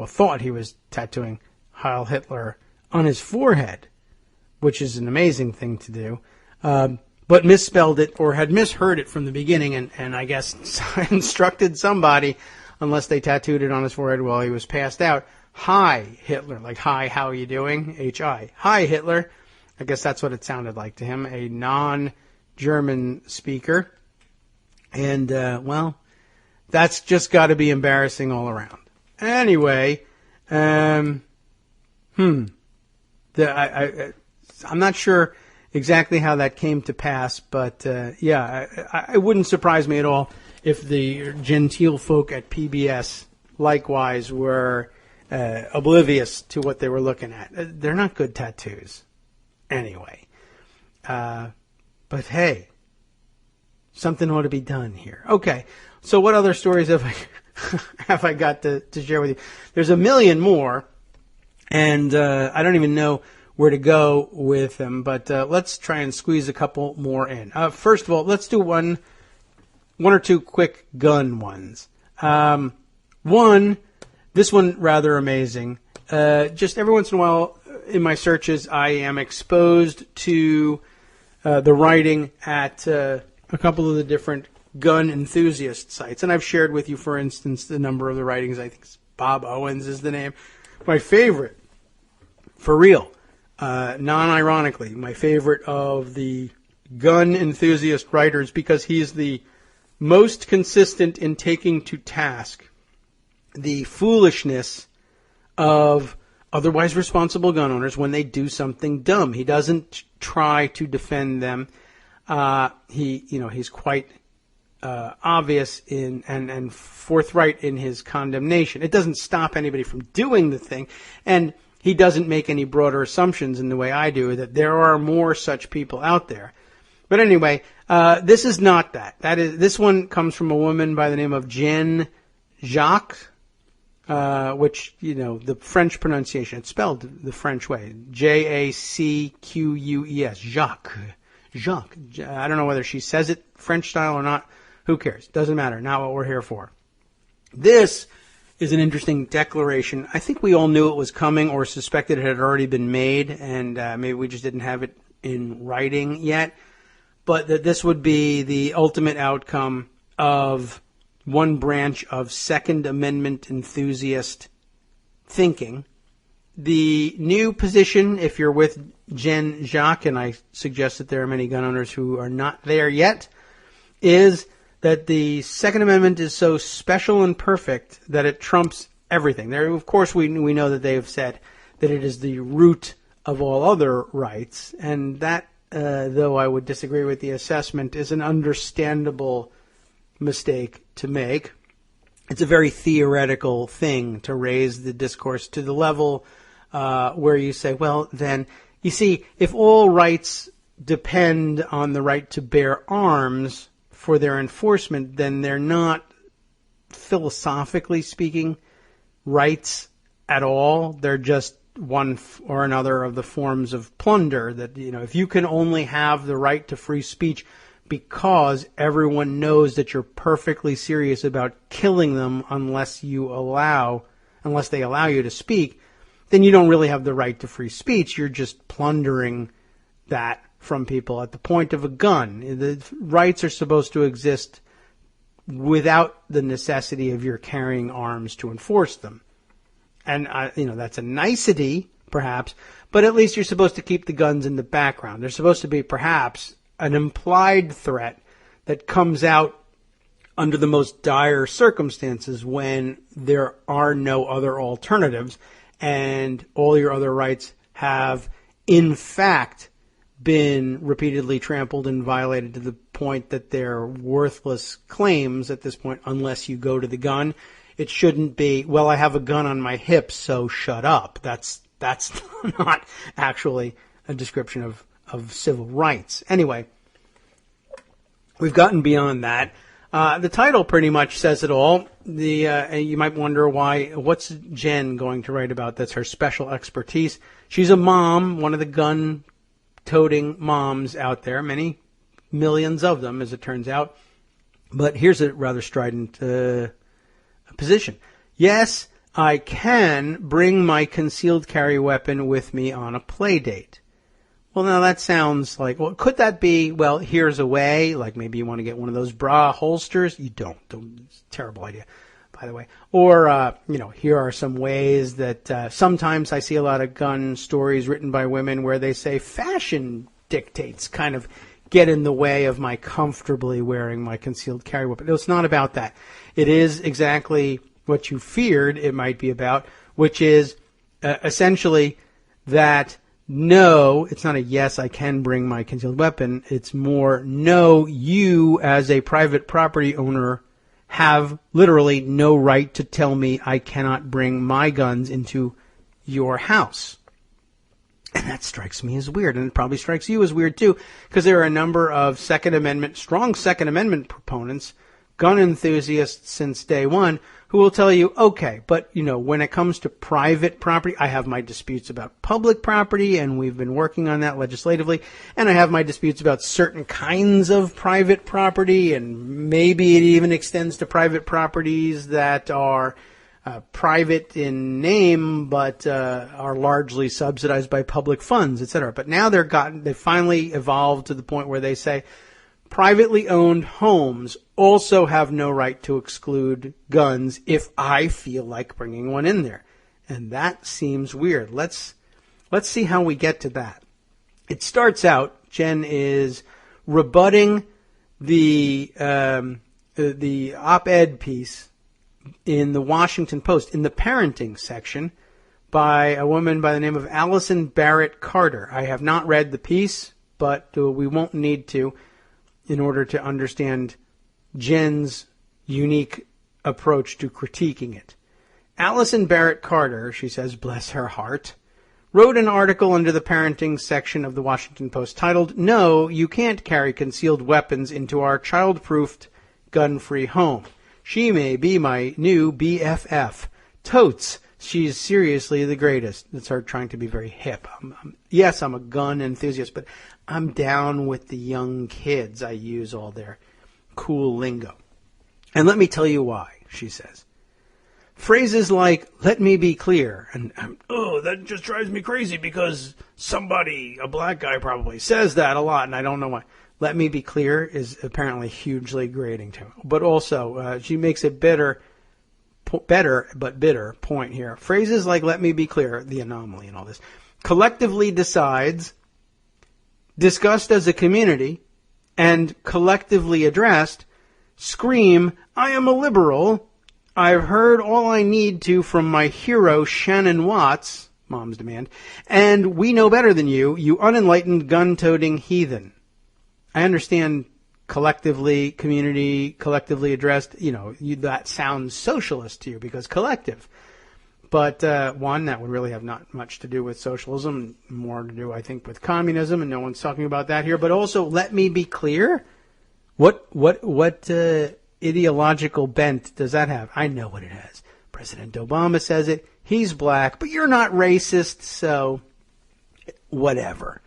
thought he was tattooing Heil Hitler on his forehead, which is an amazing thing to do, but misspelled it or had misheard it from the beginning and I guess instructed somebody, unless they tattooed it on his forehead while he was passed out, Hi Hitler, like hi, how are you doing? H-I. Hi Hitler. I guess that's what it sounded like to him, a non-German speaker. And, that's just got to be embarrassing all around. Anyway, I'm not sure exactly how that came to pass, but it wouldn't surprise me at all if the genteel folk at PBS likewise were oblivious to what they were looking at. They're not good tattoos, anyway. But hey, something ought to be done here. Okay, so what other stories have I got to share with you? There's a million more, and I don't even know where to go with them, but let's try and squeeze a couple more in. First of all, let's do one or two quick gun ones. This one rather amazing. Just every once in a while in my searches, I am exposed to the writing at a couple of the different gun enthusiast sites. And I've shared with you, for instance, the number of the writings. I think Bob Owens is the name. My favorite, for real, non-ironically, my favorite of the gun enthusiast writers, because he's the most consistent in taking to task the foolishness of otherwise responsible gun owners when they do something dumb. He doesn't try to defend them. He's quite obvious and forthright in his condemnation. It doesn't stop anybody from doing the thing, and he doesn't make any broader assumptions in the way I do that there are more such people out there. But anyway, this is not that. This one comes from a woman by the name of Jen Jacques, which, the French pronunciation, it's spelled the French way, Jacques, Jacques. I don't know whether she says it French style or not. Who cares? Doesn't matter. Not what we're here for. This is an interesting declaration. I think we all knew it was coming or suspected it had already been made, and maybe we just didn't have it in writing yet. But that this would be the ultimate outcome of one branch of Second Amendment enthusiast thinking. The new position, if you're with Jen Jacques, and I suggest that there are many gun owners who are not there yet, is that the Second Amendment is so special and perfect that it trumps everything. There, of course, we know that they have said that it is the root of all other rights, and that, though I would disagree with the assessment, is an understandable mistake to make. It's a very theoretical thing to raise the discourse to the level where you say, well, then, you see, if all rights depend on the right to bear arms for their enforcement, then they're not, philosophically speaking, rights at all. They're just one or another of the forms of plunder that, if you can only have the right to free speech because everyone knows that you're perfectly serious about killing them unless they allow you to speak, then you don't really have the right to free speech. You're just plundering that from people at the point of a gun. The rights are supposed to exist without the necessity of your carrying arms to enforce them. And, that's a nicety, perhaps, but at least you're supposed to keep the guns in the background. There's supposed to be, perhaps, an implied threat that comes out under the most dire circumstances when there are no other alternatives and all your other rights have, in fact, been repeatedly trampled and violated to the point that they're worthless claims at this point unless you go to the gun. It shouldn't be, well, I have a gun on my hip, so shut up. That's not actually a description of civil rights. Anyway, we've gotten beyond that. The title pretty much says it all. You might wonder what's Jen going to write about? That's her special expertise. She's a mom, one of the gun-toting moms out there, many millions of them, as it turns out. But here's a rather strident position. Yes, I can bring my concealed carry weapon with me on a play date. Well, now that sounds like, well, could that be, well, here's a way, like maybe you want to get one of those bra holsters? You don't. It's a terrible idea, by the way. Or, here are some ways that sometimes I see a lot of gun stories written by women where they say fashion dictates kind of get in the way of my comfortably wearing my concealed carry weapon. It's not about that. It is exactly what you feared it might be about, which is essentially that no, it's not a yes, I can bring my concealed weapon. It's more, no, you as a private property owner have literally no right to tell me I cannot bring my guns into your house. And that strikes me as weird, and it probably strikes you as weird too, because there are a number of strong Second Amendment proponents, gun enthusiasts since day one, who will tell you, okay, but, when it comes to private property, I have my disputes about public property, and we've been working on that legislatively, and I have my disputes about certain kinds of private property, and maybe it even extends to private properties that are private in name, but are largely subsidized by public funds, etc. But now they finally evolved to the point where they say, privately owned homes also have no right to exclude guns if I feel like bringing one in there. And that seems weird. Let's see how we get to that. It starts out, Jen is rebutting the op-ed piece in the Washington Post, in the parenting section, by a woman by the name of Allison Barrett Carter. I have not read the piece, but we won't need to in order to understand Jen's unique approach to critiquing it. Allison Barrett Carter, she says, bless her heart, wrote an article under the parenting section of the Washington Post titled, "No, you can't carry concealed weapons into our child-proofed, gun-free home. She may be my new BFF. Totes. She's seriously the greatest." That's her trying to be very hip. Yes, I'm a gun enthusiast, but I'm down with the young kids. I use all their cool lingo. And let me tell you why, she says. Phrases like, let me be clear, and that just drives me crazy because somebody, a black guy probably, says that a lot, and I don't know why. Let me be clear is apparently hugely grating to him. But also, she makes a better but bitter point here. Phrases like, let me be clear, the anomaly and all this, collectively decides, discussed as a community, and collectively addressed, scream, I am a liberal. I've heard all I need to from my hero Shannon Watts, Mom's Demand, and we know better than you, you unenlightened gun-toting heathen. I understand collectively, community, collectively addressed, that sounds socialist to you because collective. But one, that would really have not much to do with socialism, more to do, I think, with communism, and no one's talking about that here. But also, let me be clear, what ideological bent does that have? I know what it has. President Obama says it. He's black, but you're not racist, so whatever.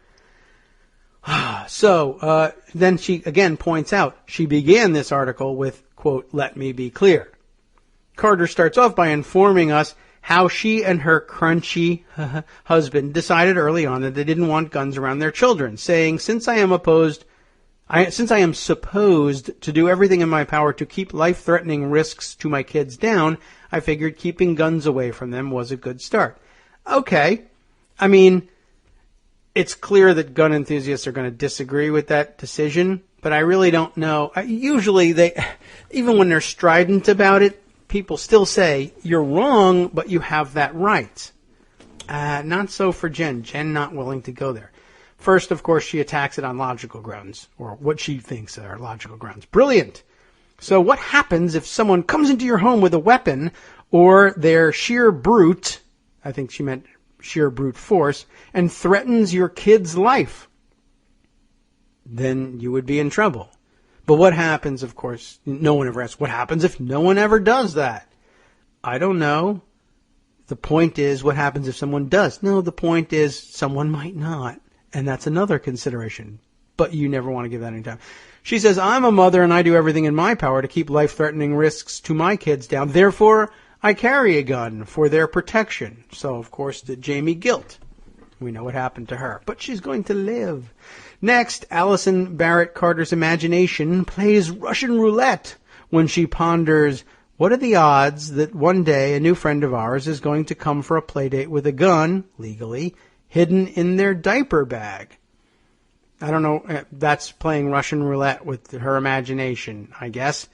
So then she again points out, she began this article with, quote, let me be clear. Carter starts off by informing us how she and her crunchy husband decided early on that they didn't want guns around their children, saying, since I am supposed to do everything in my power to keep life-threatening risks to my kids down, I figured keeping guns away from them was a good start. Okay. I mean, it's clear that gun enthusiasts are going to disagree with that decision, but I really don't know. Usually even when they're strident about it, people still say, you're wrong, but you have that right. Not so for Jen. Jen not willing to go there. First, of course, she attacks it on logical grounds, or what she thinks are logical grounds. Brilliant. So what happens if someone comes into your home with a weapon, or their sheer brute, I think she meant sheer brute force, and threatens your kid's life? Then you would be in trouble. But what happens, of course, no one ever asks, what happens if no one ever does that? I don't know. The point is, what happens if someone does? No, the point is, someone might not. And that's another consideration. But you never want to give that any time. She says, I'm a mother and I do everything in my power to keep life-threatening risks to my kids down. Therefore, I carry a gun for their protection. So, of course, the Jamie guilt. We know what happened to her. But she's going to live. Next, Allison Barrett Carter's imagination plays Russian roulette when she ponders, what are the odds that one day a new friend of ours is going to come for a playdate with a gun, legally, hidden in their diaper bag? I don't know. That's playing Russian roulette with her imagination, I guess,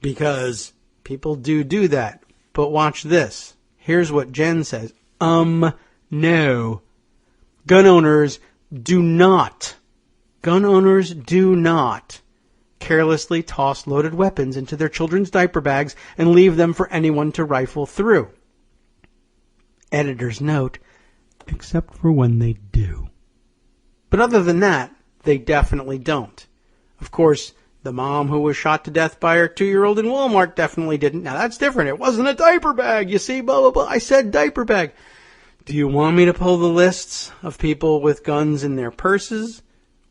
because people do that. But watch this. Here's what Jen says. No. Gun owners do not carelessly toss loaded weapons into their children's diaper bags and leave them for anyone to rifle through. Editor's note, except for when they do. But other than that, they definitely don't. Of course, the mom who was shot to death by her 2-year-old in Walmart definitely didn't. Now, that's different. It wasn't a diaper bag. You see, blah, blah, blah. I said diaper bag. Do you want me to pull the lists of people with guns in their purses?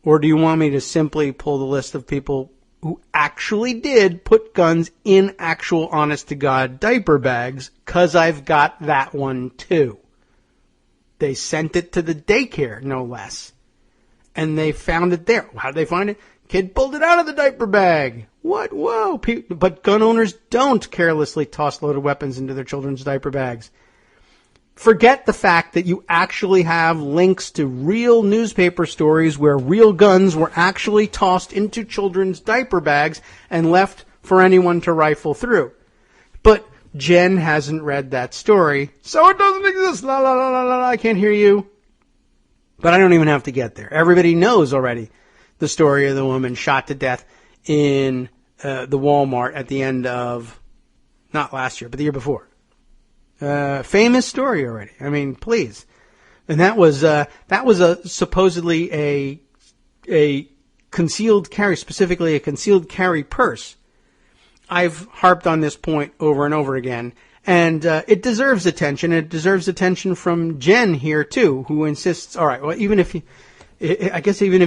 Or do you want me to simply pull the list of people who actually did put guns in actual honest-to-God diaper bags? 'Cause I've got that one, too. They sent it to the daycare, no less. And they found it there. How did they find it? Kid pulled it out of the diaper bag. What? Whoa. But gun owners don't carelessly toss loaded weapons into their children's diaper bags. Forget the fact that you actually have links to real newspaper stories where real guns were actually tossed into children's diaper bags and left for anyone to rifle through. But Jen hasn't read that story, so it doesn't exist. La la la la la, I can't hear you. But I don't even have to get there. Everybody knows already the story of the woman shot to death in the Walmart at the end of, not last year, but the year before. Famous story already. I mean, please. And that was supposedly a concealed carry, specifically a concealed carry purse. I've harped on this point over and over again, and it deserves attention. It deserves attention from Jen here too, who insists. All right, well, even if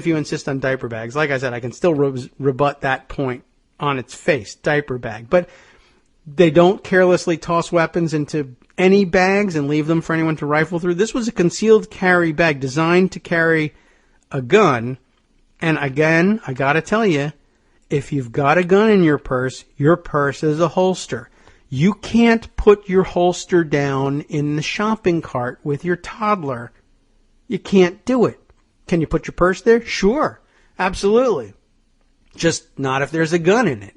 you insist on diaper bags, like I said, I can still rebut that point on its face, diaper bag. But they don't carelessly toss weapons into any bags and leave them for anyone to rifle through. This was a concealed carry bag designed to carry a gun. And again, I gotta tell you, if you've got a gun in your purse is a holster. You can't put your holster down in the shopping cart with your toddler. You can't do it. Can you put your purse there? Sure. Absolutely. Just not if there's a gun in it.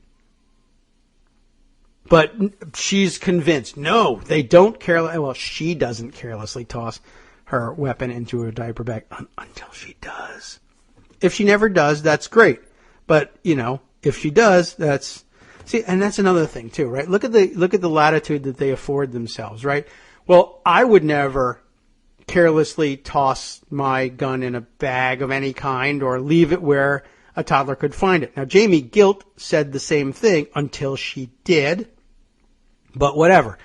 But she's convinced, no, they don't she doesn't carelessly toss her weapon into a diaper bag until she does. If she never does, that's great. But, if she does, and that's another thing too, right? Look at the latitude that they afford themselves, right? Well, I would never carelessly toss my gun in a bag of any kind or leave it where a toddler could find it. Now, Jamie Guilt said the same thing until she did. But whatever.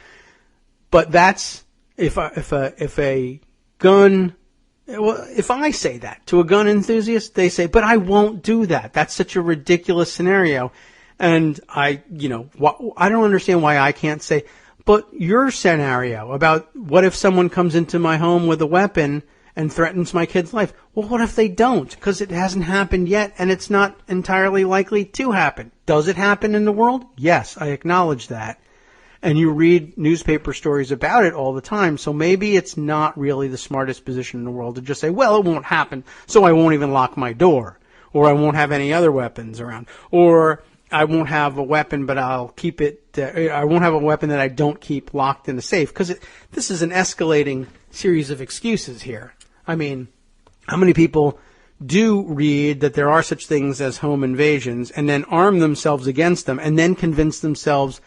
But that's if a gun. Well, if I say that to a gun enthusiast, they say, "But I won't do that. That's such a ridiculous scenario." And I don't understand why I can't say, "But your scenario about what if someone comes into my home with a weapon and threatens my kid's life?" Well, what if they don't? Because it hasn't happened yet, and it's not entirely likely to happen. Does it happen in the world? Yes, I acknowledge that. and you read newspaper stories about it all the time. So maybe it's not really the smartest position in the world to just say, well, it won't happen, so I won't even lock my door, or I won't have any other weapons around, or I won't have a weapon, but I'll keep it, I won't have a weapon that I don't keep locked in a safe, because this is an escalating series of excuses here. I mean, how many people do read that there are such things as home invasions and then arm themselves against them and then convince themselves,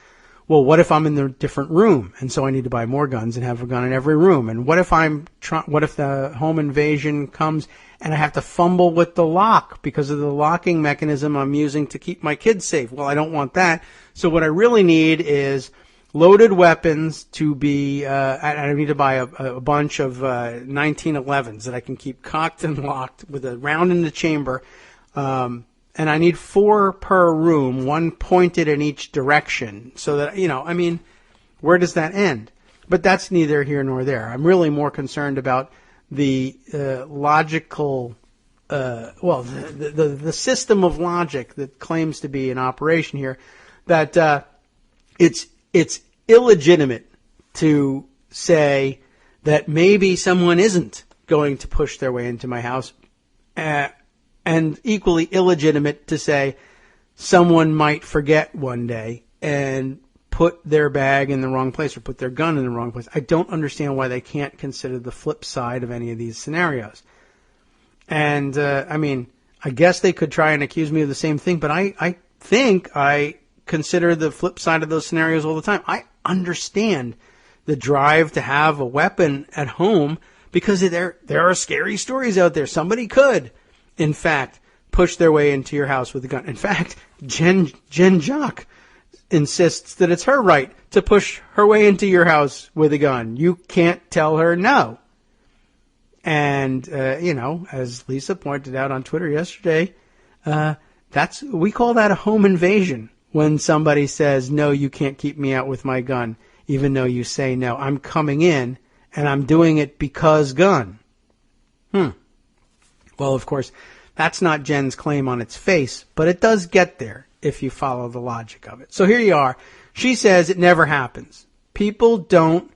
well, what if I'm in a different room and so I need to buy more guns and have a gun in every room? And what if the home invasion comes and I have to fumble with the lock because of the locking mechanism I'm using to keep my kids safe? Well, I don't want that. So what I really need is loaded weapons to be, I need to buy a bunch of 1911s that I can keep cocked and locked with a round in the chamber. And I need 4 per room, 1 pointed in each direction. So that, I mean, where does that end? But that's neither here nor there. I'm really more concerned about the logical, the system of logic that claims to be in operation here, that it's illegitimate to say that maybe someone isn't going to push their way into my house, and equally illegitimate to say someone might forget one day and put their bag in the wrong place or put their gun in the wrong place. I don't understand why they can't consider the flip side of any of these scenarios. And, I mean, I guess they could try and accuse me of the same thing, but I think I consider the flip side of those scenarios all the time. I understand the drive to have a weapon at home because there are scary stories out there. Somebody could, in fact, push their way into your house with a gun. In fact, Jen Jock insists that it's her right to push her way into your house with a gun. You can't tell her no. And, as Lisa pointed out on Twitter yesterday, we call that a home invasion. When somebody says, no, you can't keep me out with my gun, even though you say, no, I'm coming in and I'm doing it because gun. Well, of course, that's not Jen's claim on its face, but it does get there if you follow the logic of it. So here you are. She says it never happens. People don't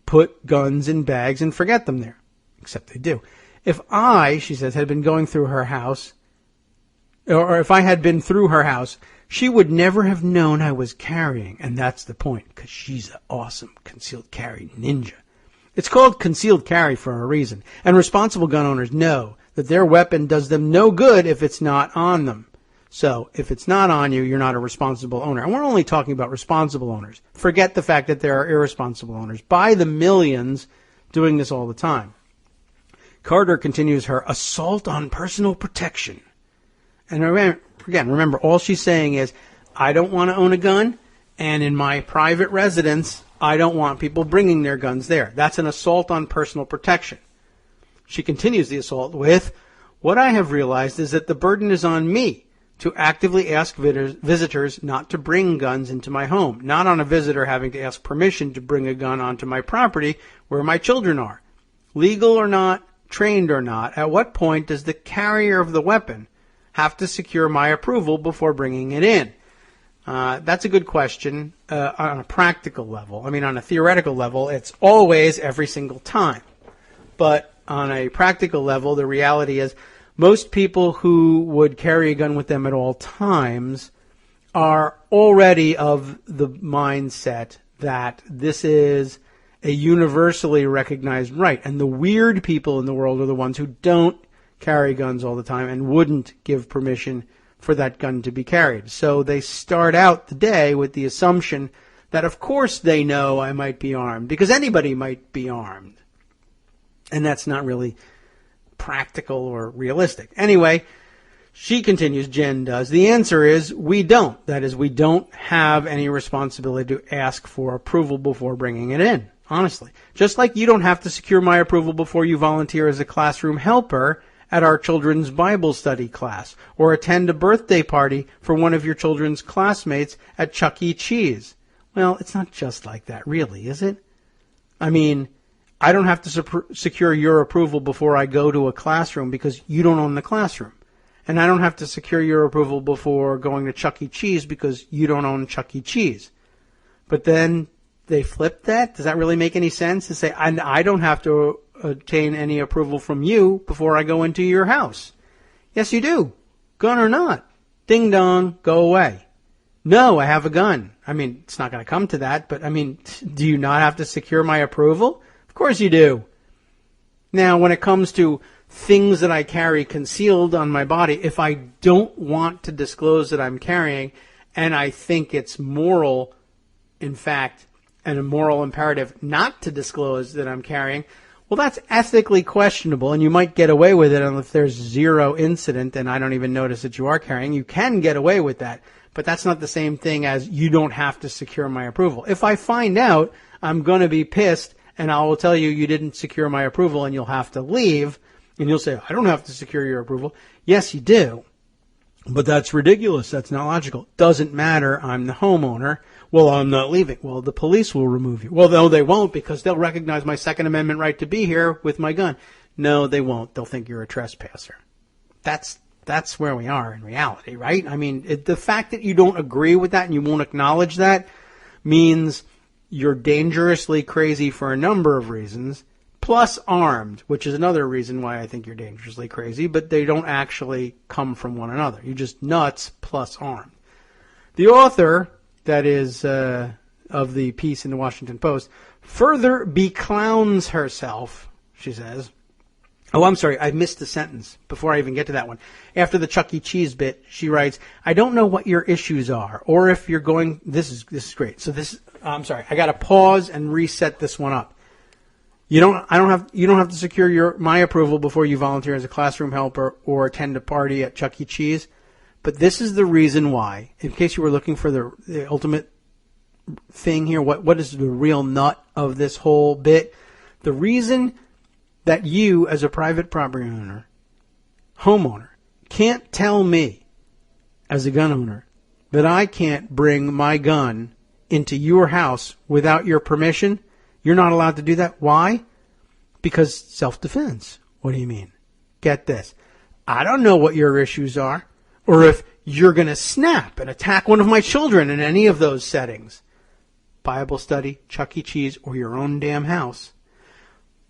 put guns in bags and forget them there, except they do. If I, she says, had been going through her house, or if I had been through her house, she would never have known I was carrying, and that's the point, because she's an awesome concealed carry ninja. It's called concealed carry for a reason, and responsible gun owners know that their weapon does them no good if it's not on them. So, if it's not on you, you're not a responsible owner. And we're only talking about responsible owners. Forget the fact that there are irresponsible owners. By the millions doing this all the time. Carter continues her assault on personal protection. And remember, all she's saying is, I don't want to own a gun, and in my private residence, I don't want people bringing their guns there. That's an assault on personal protection. She continues the assault with, what I have realized is that the burden is on me to actively ask visitors not to bring guns into my home, not on a visitor having to ask permission to bring a gun onto my property where my children are. Legal or not, trained or not, at what point does the carrier of the weapon have to secure my approval before bringing it in? That's a good question on a practical level. I mean, on a theoretical level, it's always every single time. But on a practical level, the reality is most people who would carry a gun with them at all times are already of the mindset that this is a universally recognized right. And the weird people in the world are the ones who don't carry guns all the time and wouldn't give permission for that gun to be carried. So they start out the day with the assumption that of course they know I might be armed, because anybody might be armed. And that's not really practical or realistic. Anyway, she continues, Jen does. The answer is we don't. That is, we don't have any responsibility to ask for approval before bringing it in, honestly. Just like you don't have to secure my approval before you volunteer as a classroom helper at our children's Bible study class, or attend a birthday party for one of your children's classmates at Chuck E. Cheese. Well, it's not just like that, really, is it? I mean, I don't have to secure your approval before I go to a classroom because you don't own the classroom. And I don't have to secure your approval before going to Chuck E. Cheese because you don't own Chuck E. Cheese. But then they flip that? Does that really make any sense? To say, I don't have to obtain any approval from you before I go into your house. Yes, you do. Gun or not. Ding dong, go away. No, I have a gun. I mean, it's not going to come to that, but I mean, do you not have to secure my approval? Of course you do. Now, when it comes to things that I carry concealed on my body, if I don't want to disclose that I'm carrying, and I think it's moral, in fact, and a moral imperative not to disclose that I'm carrying, well, that's ethically questionable, and you might get away with it if there's zero incident and I don't even notice that you are carrying. You can get away with that, but that's not the same thing as you don't have to secure my approval. If I find out, I'm going to be pissed, and I will tell you you didn't secure my approval and you'll have to leave, and you'll say, I don't have to secure your approval. Yes, you do. But that's ridiculous. That's not logical. Doesn't matter. I'm the homeowner. Well, I'm not leaving. Well, the police will remove you. Well, no, they won't, because they'll recognize my Second Amendment right to be here with my gun. No, they won't. They'll think you're a trespasser. That's where we are in reality, right? I mean, the fact that you don't agree with that and you won't acknowledge that means you're dangerously crazy for a number of reasons, plus armed, which is another reason why I think you're dangerously crazy, but they don't actually come from one another. You're just nuts plus armed. The author, that is, of the piece in the Washington Post, further beclowns herself, she says. Oh, I'm sorry, I missed the sentence before I even get to that one. After the Chuck E. Cheese bit, she writes, I don't know what your issues are, or if you're going, this is great. So I'm sorry, I got to pause and reset this one up. You don't have to secure my approval before you volunteer as a classroom helper or attend a party at Chuck E. Cheese. But this is the reason why, in case you were looking for the ultimate thing here, what is the real nut of this whole bit? The reason that you, as a private property owner, homeowner, can't tell me, as a gun owner, that I can't bring my gun into your house without your permission. You're not allowed to do that. Why? Because self-defense. What do you mean? Get this. I don't know what your issues are, or if you're going to snap and attack one of my children in any of those settings. Bible study, Chuck E. Cheese, or your own damn house.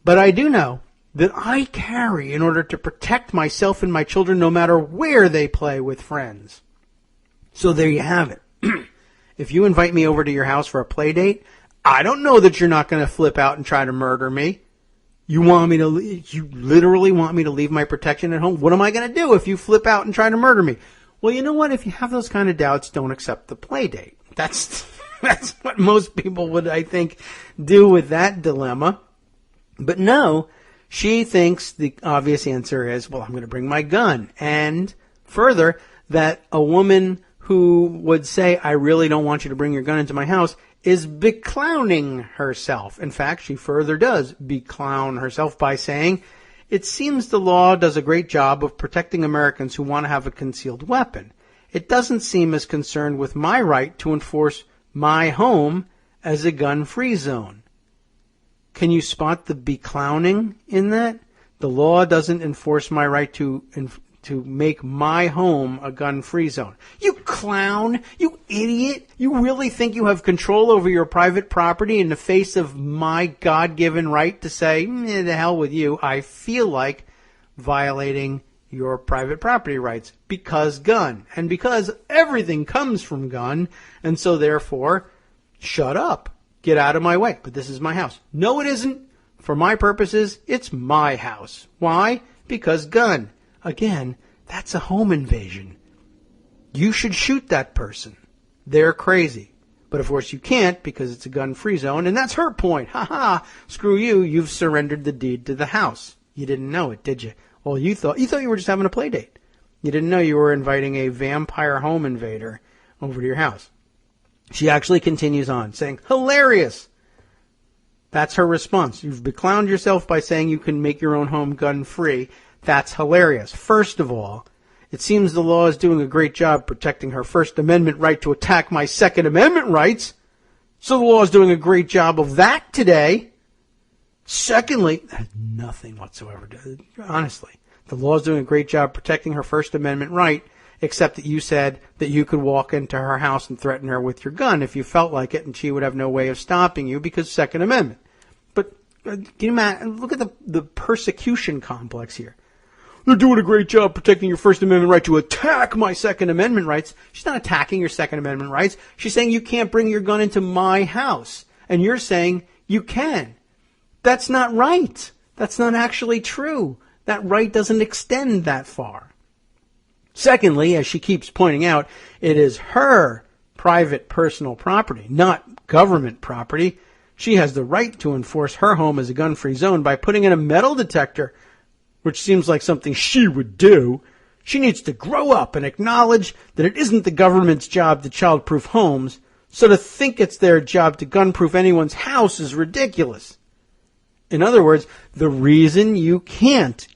But I do know that I carry in order to protect myself and my children no matter where they play with friends. So there you have it. If you invite me over to your house for a play date, I don't know that you're not going to flip out and try to murder me. You literally want me to leave my protection at home? What am I going to do if you flip out and try to murder me? Well, you know what? If you have those kind of doubts, don't accept the play date. That's what most people would, I think, do with that dilemma. But no, she thinks the obvious answer is, well, I'm going to bring my gun. And further, that a woman who would say, I really don't want you to bring your gun into my house, is beclowning herself. In fact, she further does beclown herself by saying, it seems the law does a great job of protecting Americans who want to have a concealed weapon. It doesn't seem as concerned with my right to enforce my home as a gun-free zone. Can you spot the beclowning in that? The law doesn't enforce my right to make my home a gun-free zone. You clown! You idiot! You really think you have control over your private property in the face of my God-given right to say, the hell with you, I feel like violating your private property rights because gun. And because everything comes from gun, and so therefore, shut up. Get out of my way. But this is my house. No, it isn't. For my purposes, it's my house. Why? Because gun. Again, that's a home invasion. You should shoot that person. They're crazy. But of course you can't because it's a gun-free zone, and that's her point. Ha ha! Screw you, you've surrendered the deed to the house. You didn't know it, did you? Well, you thought you were just having a play date. You didn't know you were inviting a vampire home invader over to your house. She actually continues on, saying, hilarious! That's her response. You've beclowned yourself by saying you can make your own home gun-free. That's hilarious. First of all, it seems the law is doing a great job protecting her First Amendment right to attack my Second Amendment rights. So the law is doing a great job of that today. Secondly, nothing whatsoever. Honestly, the law is doing a great job protecting her First Amendment right. except that you said that you could walk into her house and threaten her with your gun if you felt like it, and she would have no way of stopping you because Second Amendment. But can you imagine, look at the persecution complex here. They're doing a great job protecting your First Amendment right to attack my Second Amendment rights. She's not attacking your Second Amendment rights. She's saying you can't bring your gun into my house. And you're saying you can. That's not right. That's not actually true. That right doesn't extend that far. Secondly, as she keeps pointing out, it is her private personal property, not government property. She has the right to enforce her home as a gun-free zone by putting in a metal detector, which seems like something she would do. She needs to grow up and acknowledge that it isn't the government's job to child-proof homes, so to think it's their job to gun-proof anyone's house is ridiculous. In other words, the reason you can't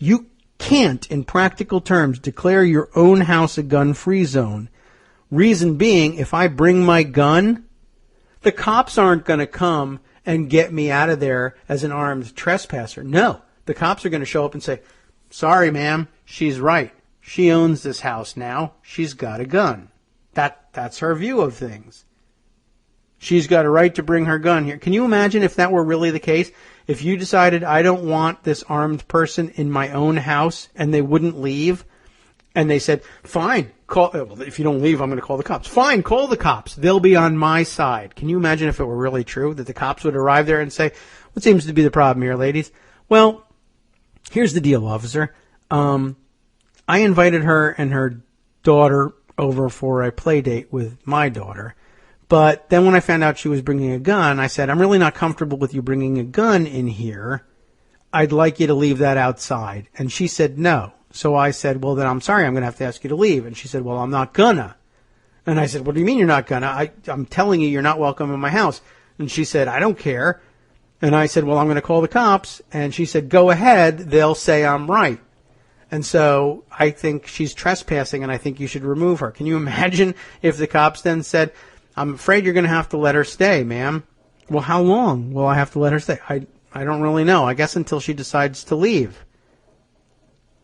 in practical terms declare your own house a gun-free zone, reason being, if I bring my gun, the cops aren't going to come and get me out of there as an armed trespasser. No, the cops are going to show up and say, sorry, ma'am, she's right. She owns this house now. She's got a gun. That's her view of things. She's got a right to bring her gun here. Can you imagine if that were really the case? If you decided I don't want this armed person in my own house and they wouldn't leave, and they said, fine, if you don't leave, I'm going to call the cops. Fine, call the cops. They'll be on my side. Can you imagine if it were really true that the cops would arrive there and say, what seems to be the problem here, ladies? Well, here's the deal, officer. I invited her and her daughter over for a play date with my daughter. But then when I found out she was bringing a gun, I said, I'm really not comfortable with you bringing a gun in here. I'd like you to leave that outside. And she said no. So I said, well, then I'm sorry. I'm going to have to ask you to leave. And she said, well, I'm not gonna. And I said, what do you mean you're not gonna? I'm telling you you're not welcome in my house. And she said, I don't care. And I said, well, I'm going to call the cops. And she said, go ahead. They'll say I'm right. And so I think she's trespassing, and I think you should remove her. Can you imagine if the cops then said, I'm afraid you're going to have to let her stay, ma'am. Well, how long will I have to let her stay? I don't really know. I guess until she decides to leave.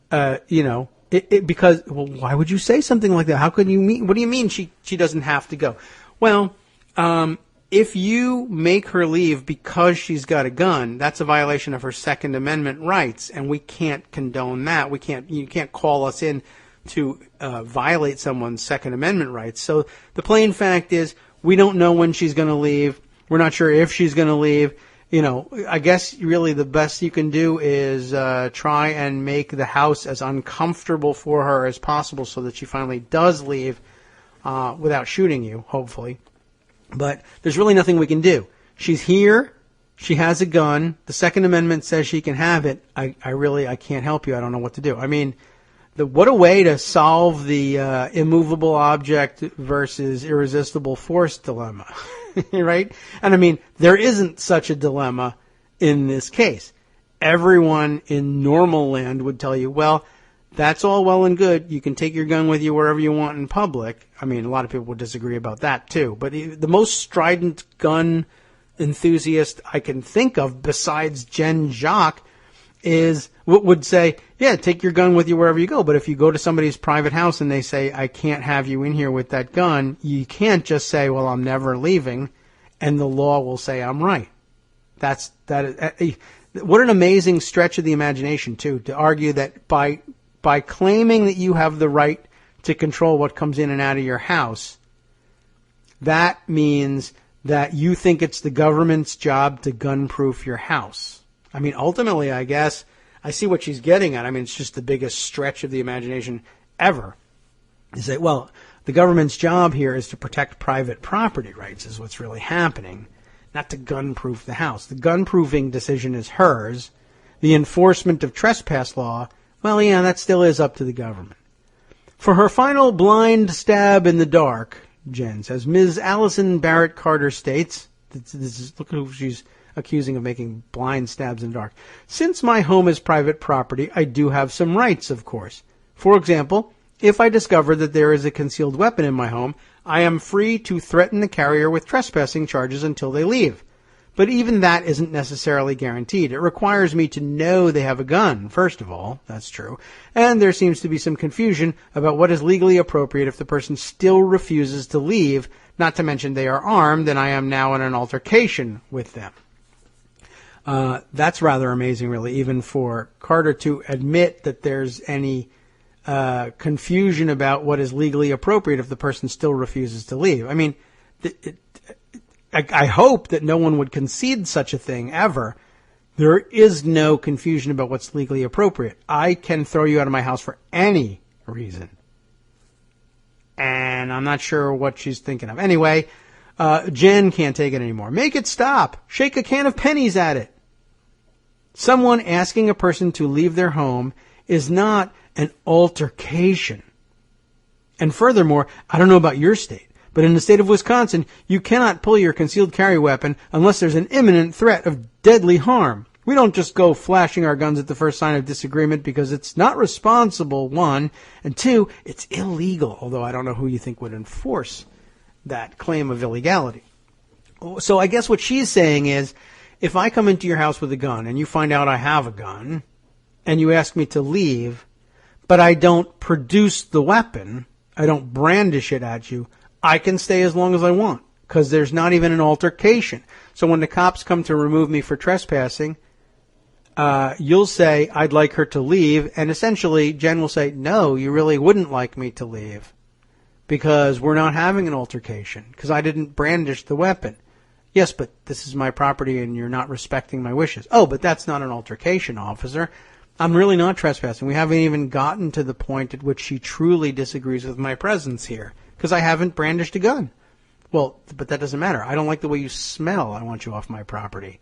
Because, well, why would you say something like that? How could you mean, what do you mean she doesn't have to go? Well, if you make her leave because she's got a gun, that's a violation of her Second Amendment rights, and we can't condone that. You can't call us in to violate someone's Second Amendment rights. So the plain fact is, we don't know when she's going to leave. We're not sure if she's going to leave. I guess really the best you can do is try and make the house as uncomfortable for her as possible so that she finally does leave without shooting you, hopefully. But there's really nothing we can do. She's here. She has a gun. The Second Amendment says she can have it. I can't help you. I don't know what to do. I mean, what a way to solve the immovable object versus irresistible force dilemma, right? And I mean, there isn't such a dilemma in this case. Everyone in normal land would tell you, well, that's all well and good. You can take your gun with you wherever you want in public. I mean, a lot of people would disagree about that too. But the most strident gun enthusiast I can think of besides Jen Jacques would say, yeah, take your gun with you wherever you go. But if you go to somebody's private house and they say, I can't have you in here with that gun, you can't just say, well, I'm never leaving, and the law will say I'm right. What an amazing stretch of the imagination, too, to argue that by claiming that you have the right to control what comes in and out of your house, that means that you think it's the government's job to gun-proof your house. I mean, ultimately, I guess, I see what she's getting at. I mean, it's just the biggest stretch of the imagination ever. You say, well, the government's job here is to protect private property rights is what's really happening, not to gun-proof the house. The gun-proofing decision is hers. The enforcement of trespass law, well, yeah, that still is up to the government. For her final blind stab in the dark, Jen says, Ms. Allison Barrett Carter states, look at who she's accusing of making blind stabs in the dark. Since my home is private property, I do have some rights, of course. For example, if I discover that there is a concealed weapon in my home, I am free to threaten the carrier with trespassing charges until they leave. But even that isn't necessarily guaranteed. It requires me to know they have a gun, first of all. That's true. And there seems to be some confusion about what is legally appropriate if the person still refuses to leave, not to mention they are armed and I am now in an altercation with them. That's rather amazing, really, even for Carter to admit that there's any confusion about what is legally appropriate if the person still refuses to leave. I mean, I hope that no one would concede such a thing ever. There is no confusion about what's legally appropriate. I can throw you out of my house for any reason. And I'm not sure what she's thinking of. Anyway, Jen can't take it anymore. Make it stop. Shake a can of pennies at it. Someone asking a person to leave their home is not an altercation. And furthermore, I don't know about your state, but in the state of Wisconsin, you cannot pull your concealed carry weapon unless there's an imminent threat of deadly harm. We don't just go flashing our guns at the first sign of disagreement because it's not responsible, one, and two, it's illegal, although I don't know who you think would enforce that claim of illegality. So I guess what she's saying is, if I come into your house with a gun and you find out I have a gun and you ask me to leave, but I don't produce the weapon, I don't brandish it at you, I can stay as long as I want because there's not even an altercation. So when the cops come to remove me for trespassing, you'll say, I'd like her to leave. And essentially, Jen will say, no, you really wouldn't like me to leave because we're not having an altercation because I didn't brandish the weapon. Yes, but this is my property and you're not respecting my wishes. Oh, but that's not an altercation, officer. I'm really not trespassing. We haven't even gotten to the point at which she truly disagrees with my presence here because I haven't brandished a gun. Well, but that doesn't matter. I don't like the way you smell. I want you off my property.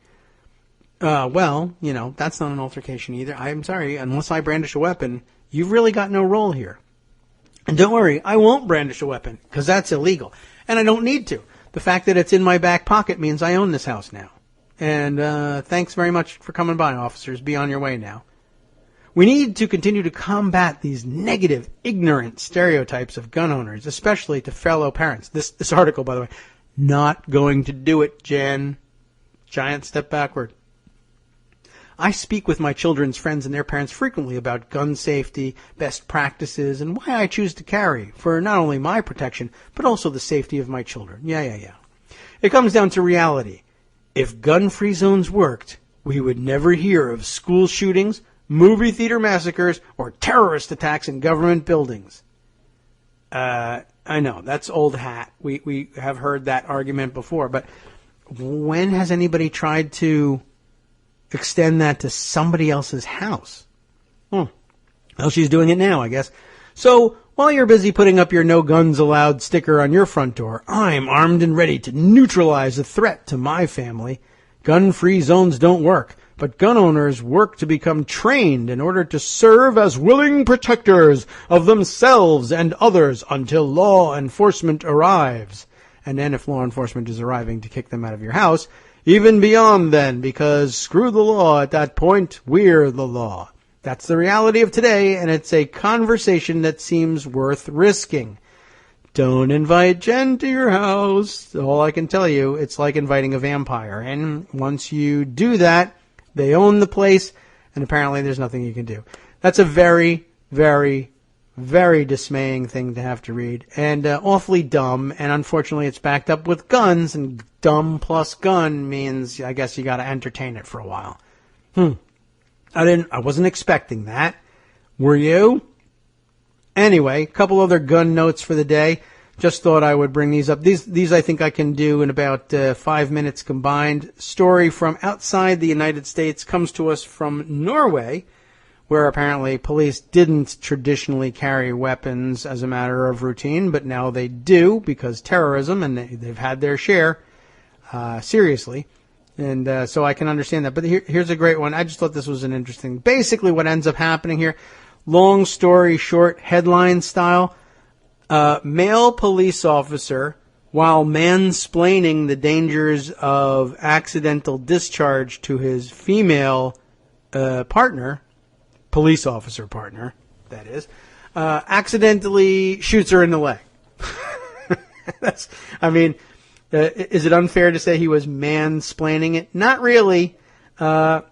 Well, you know, that's not an altercation either. I'm sorry. Unless I brandish a weapon, you've really got no role here. And don't worry, I won't brandish a weapon because that's illegal. And I don't need to. The fact that it's in my back pocket means I own this house now. And thanks very much for coming by, officers. Be on your way now. We need to continue to combat these negative, ignorant stereotypes of gun owners, especially to fellow parents. This article, by the way, not going to do it, Jen. Giant step backward. I speak with my children's friends and their parents frequently about gun safety, best practices, and why I choose to carry, for not only my protection, but also the safety of my children. Yeah. It comes down to reality. If gun-free zones worked, we would never hear of school shootings, movie theater massacres, or terrorist attacks in government buildings. I know, that's old hat. We have heard that argument before, but when has anybody tried to extend that to somebody else's house? Well, she's doing it now, I guess. So, while you're busy putting up your no guns allowed sticker on your front door, I'm armed and ready to neutralize a threat to my family. Gun-free zones don't work, but gun owners work to become trained in order to serve as willing protectors of themselves and others until law enforcement arrives. And then if law enforcement is arriving to kick them out of your house, even beyond then, because screw the law at that point, we're the law. That's the reality of today, and it's a conversation that seems worth risking. Don't invite Jen to your house. All I can tell you, it's like inviting a vampire. And once you do that, they own the place, and apparently there's nothing you can do. That's a very, very, very dismaying thing to have to read, and awfully dumb, and unfortunately it's backed up with guns, and dumb plus gun means I guess you got to entertain it for a while. I wasn't expecting that. Were you? Anyway, a couple other gun notes for the day. Just thought I would bring these up. These I think I can do in about 5 minutes combined. Story from outside the United States comes to us from Norway, where apparently police didn't traditionally carry weapons as a matter of routine, but now they do because terrorism, and they've had their share, seriously. And so I can understand that. But here's a great one. I just thought this was an interesting. Basically what ends up happening here, long story short, headline style, male police officer, while mansplaining the dangers of accidental discharge to his female partner, police officer partner, that is, accidentally shoots her in the leg. Is it unfair to say he was mansplaining it? Not really. The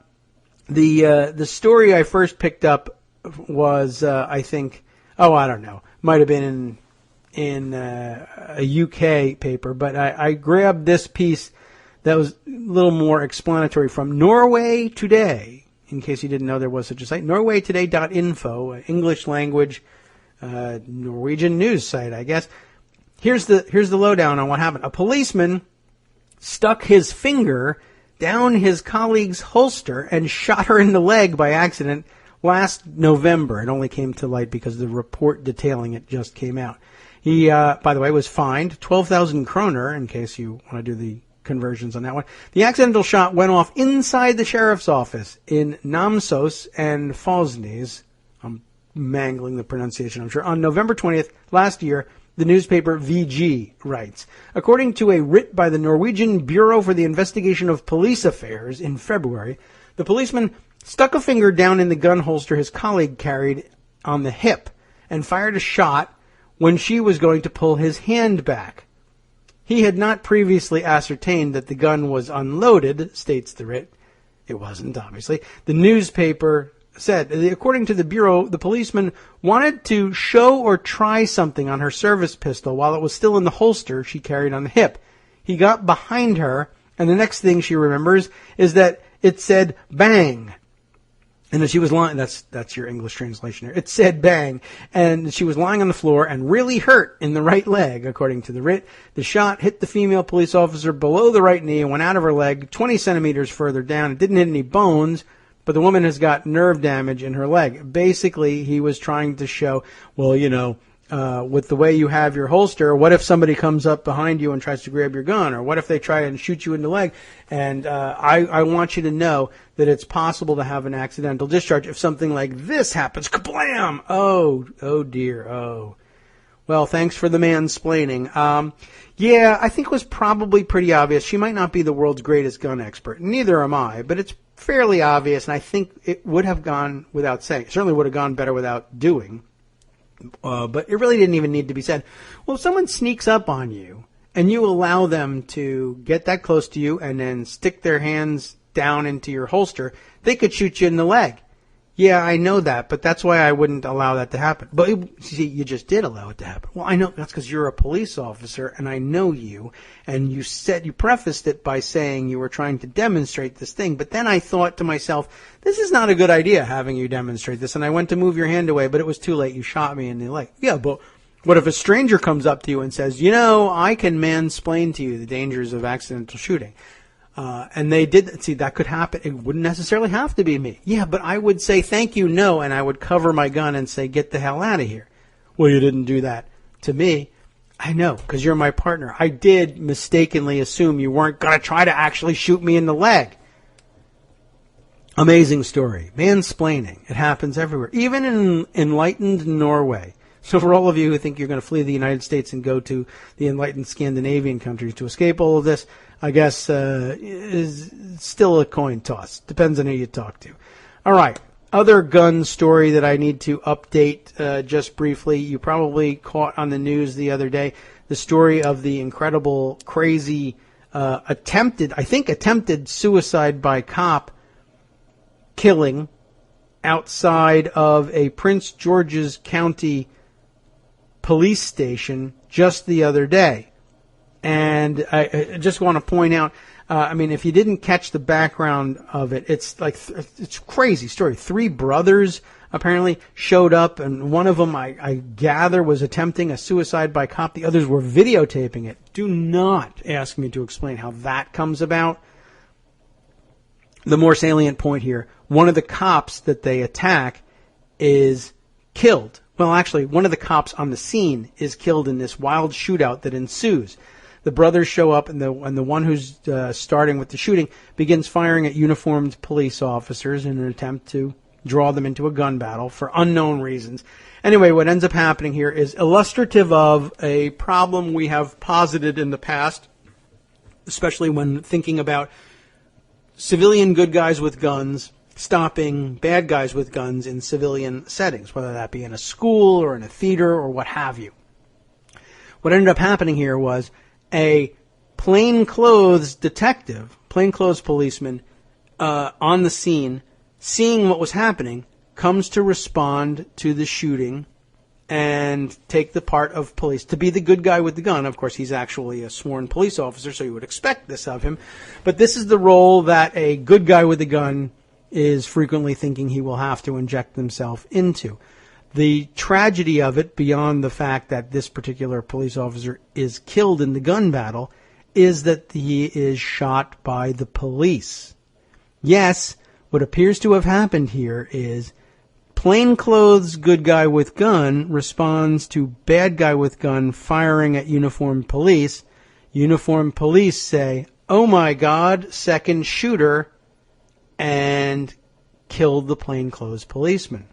story I first picked up was, I think, I don't know, might have been in a UK paper, but I grabbed this piece that was a little more explanatory from Norway Today, in case you didn't know there was such a site, norwaytoday.info, English language Norwegian news site, I guess. Here's the lowdown on what happened. A policeman stuck his finger down his colleague's holster and shot her in the leg by accident last November. It only came to light because the report detailing it just came out. He, by the way, was fined 12,000 kroner, in case you want to do the conversions on that one. The accidental shot went off inside the sheriff's office in Namsos and Fosnes. I'm mangling the pronunciation, I'm sure. On November 20th last year, the newspaper VG writes, according to a writ by the Norwegian Bureau for the Investigation of Police Affairs in February, the policeman stuck a finger down in the gun holster his colleague carried on the hip and fired a shot when she was going to pull his hand back. He had not previously ascertained that the gun was unloaded, states the writ. It wasn't, obviously. The newspaper said, according to the Bureau, the policeman wanted to show or try something on her service pistol while it was still in the holster she carried on the hip. He got behind her, and the next thing she remembers is that it said bang. And she was lying, that's your English translation here. It said bang. And she was lying on the floor and really hurt in the right leg, according to the writ. The shot hit the female police officer below the right knee and went out of her leg 20 centimeters further down. It didn't hit any bones, but the woman has got nerve damage in her leg. Basically, he was trying to show, well, with the way you have your holster, what if somebody comes up behind you and tries to grab your gun? Or what if they try and shoot you in the leg? And I want you to know that it's possible to have an accidental discharge if something like this happens. Kablam! Oh dear, oh. Well, thanks for the mansplaining. Yeah, I think it was probably pretty obvious. She might not be the world's greatest gun expert. Neither am I, but it's fairly obvious, and I think it would have gone without saying. It certainly would have gone better without doing. But it really didn't even need to be said. Well, if someone sneaks up on you and you allow them to get that close to you and then stick their hands down into your holster, they could shoot you in the leg. Yeah, I know that, but that's why I wouldn't allow that to happen. But see, you just did allow it to happen. Well, I know that's because you're a police officer and I know you, and you prefaced it by saying you were trying to demonstrate this thing. But then I thought to myself, this is not a good idea having you demonstrate this. And I went to move your hand away, but it was too late. You shot me in the leg. Yeah, but what if a stranger comes up to you and says, I can mansplain to you the dangers of accidental shooting? And they did. See, that could happen. It wouldn't necessarily have to be me. Yeah, but I would say thank you, no, and I would cover my gun and say, get the hell out of here. Well, you didn't do that to me. I know, because you're my partner. I did mistakenly assume you weren't going to try to actually shoot me in the leg. Amazing story. Mansplaining. It happens everywhere, even in enlightened Norway. So for all of you who think you're going to flee the United States and go to the enlightened Scandinavian countries to escape all of this, I guess is still a coin toss. Depends on who you talk to. All right. Other gun story that I need to update just briefly. You probably caught on the news the other day the story of the incredible, crazy, attempted suicide by cop killing outside of a Prince George's County police station just the other day. And I just want to point out, if you didn't catch the background of it, it's like, it's a crazy story. 3 brothers apparently showed up, and one of them, I gather, was attempting a suicide by cop. The others were videotaping it. Do not ask me to explain how that comes about. The more salient point here, one of the cops that they attack is killed. Well, actually, one of the cops on the scene is killed in this wild shootout that ensues. The brothers show up, and the one who's starting with the shooting begins firing at uniformed police officers in an attempt to draw them into a gun battle for unknown reasons. Anyway, what ends up happening here is illustrative of a problem we have posited in the past, especially when thinking about civilian good guys with guns stopping bad guys with guns in civilian settings, whether that be in a school or in a theater or what have you. What ended up happening here was a plainclothes detective, plainclothes policeman on the scene, seeing what was happening, comes to respond to the shooting and take the part of police, to be the good guy with the gun. Of course, he's actually a sworn police officer, so you would expect this of him. But this is the role that a good guy with a gun is frequently thinking he will have to inject himself into. The tragedy of it, beyond the fact that this particular police officer is killed in the gun battle, is that he is shot by the police. Yes, what appears to have happened here is plainclothes good guy with gun responds to bad guy with gun firing at uniformed police. Uniformed police say, "Oh my God, second shooter," and killed the plainclothes policeman.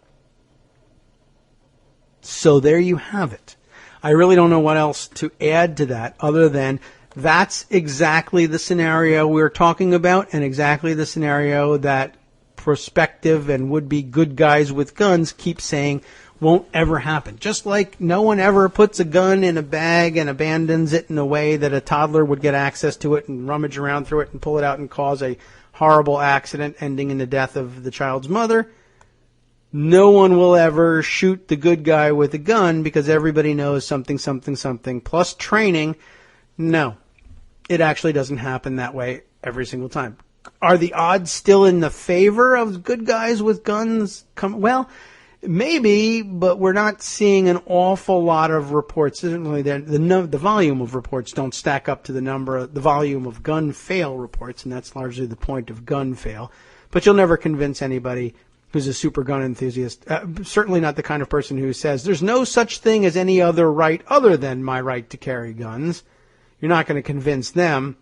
So there you have it. I really don't know what else to add to that other than that's exactly the scenario we're talking about, and exactly the scenario that prospective and would-be good guys with guns keep saying won't ever happen. Just like no one ever puts a gun in a bag and abandons it in a way that a toddler would get access to it and rummage around through it and pull it out and cause a horrible accident ending in the death of the child's mother. No one will ever shoot the good guy with a gun because everybody knows something, something, something, plus training. No, it actually doesn't happen that way every single time. Are the odds still in the favor of good guys with guns? Well, maybe, but we're not seeing an awful lot of reports. Certainly, the volume of reports don't stack up to the volume of gun fail reports, and that's largely the point of gun fail. But you'll never convince anybody who's a super gun enthusiast, certainly not the kind of person who says there's no such thing as any other right other than my right to carry guns. You're not going to convince them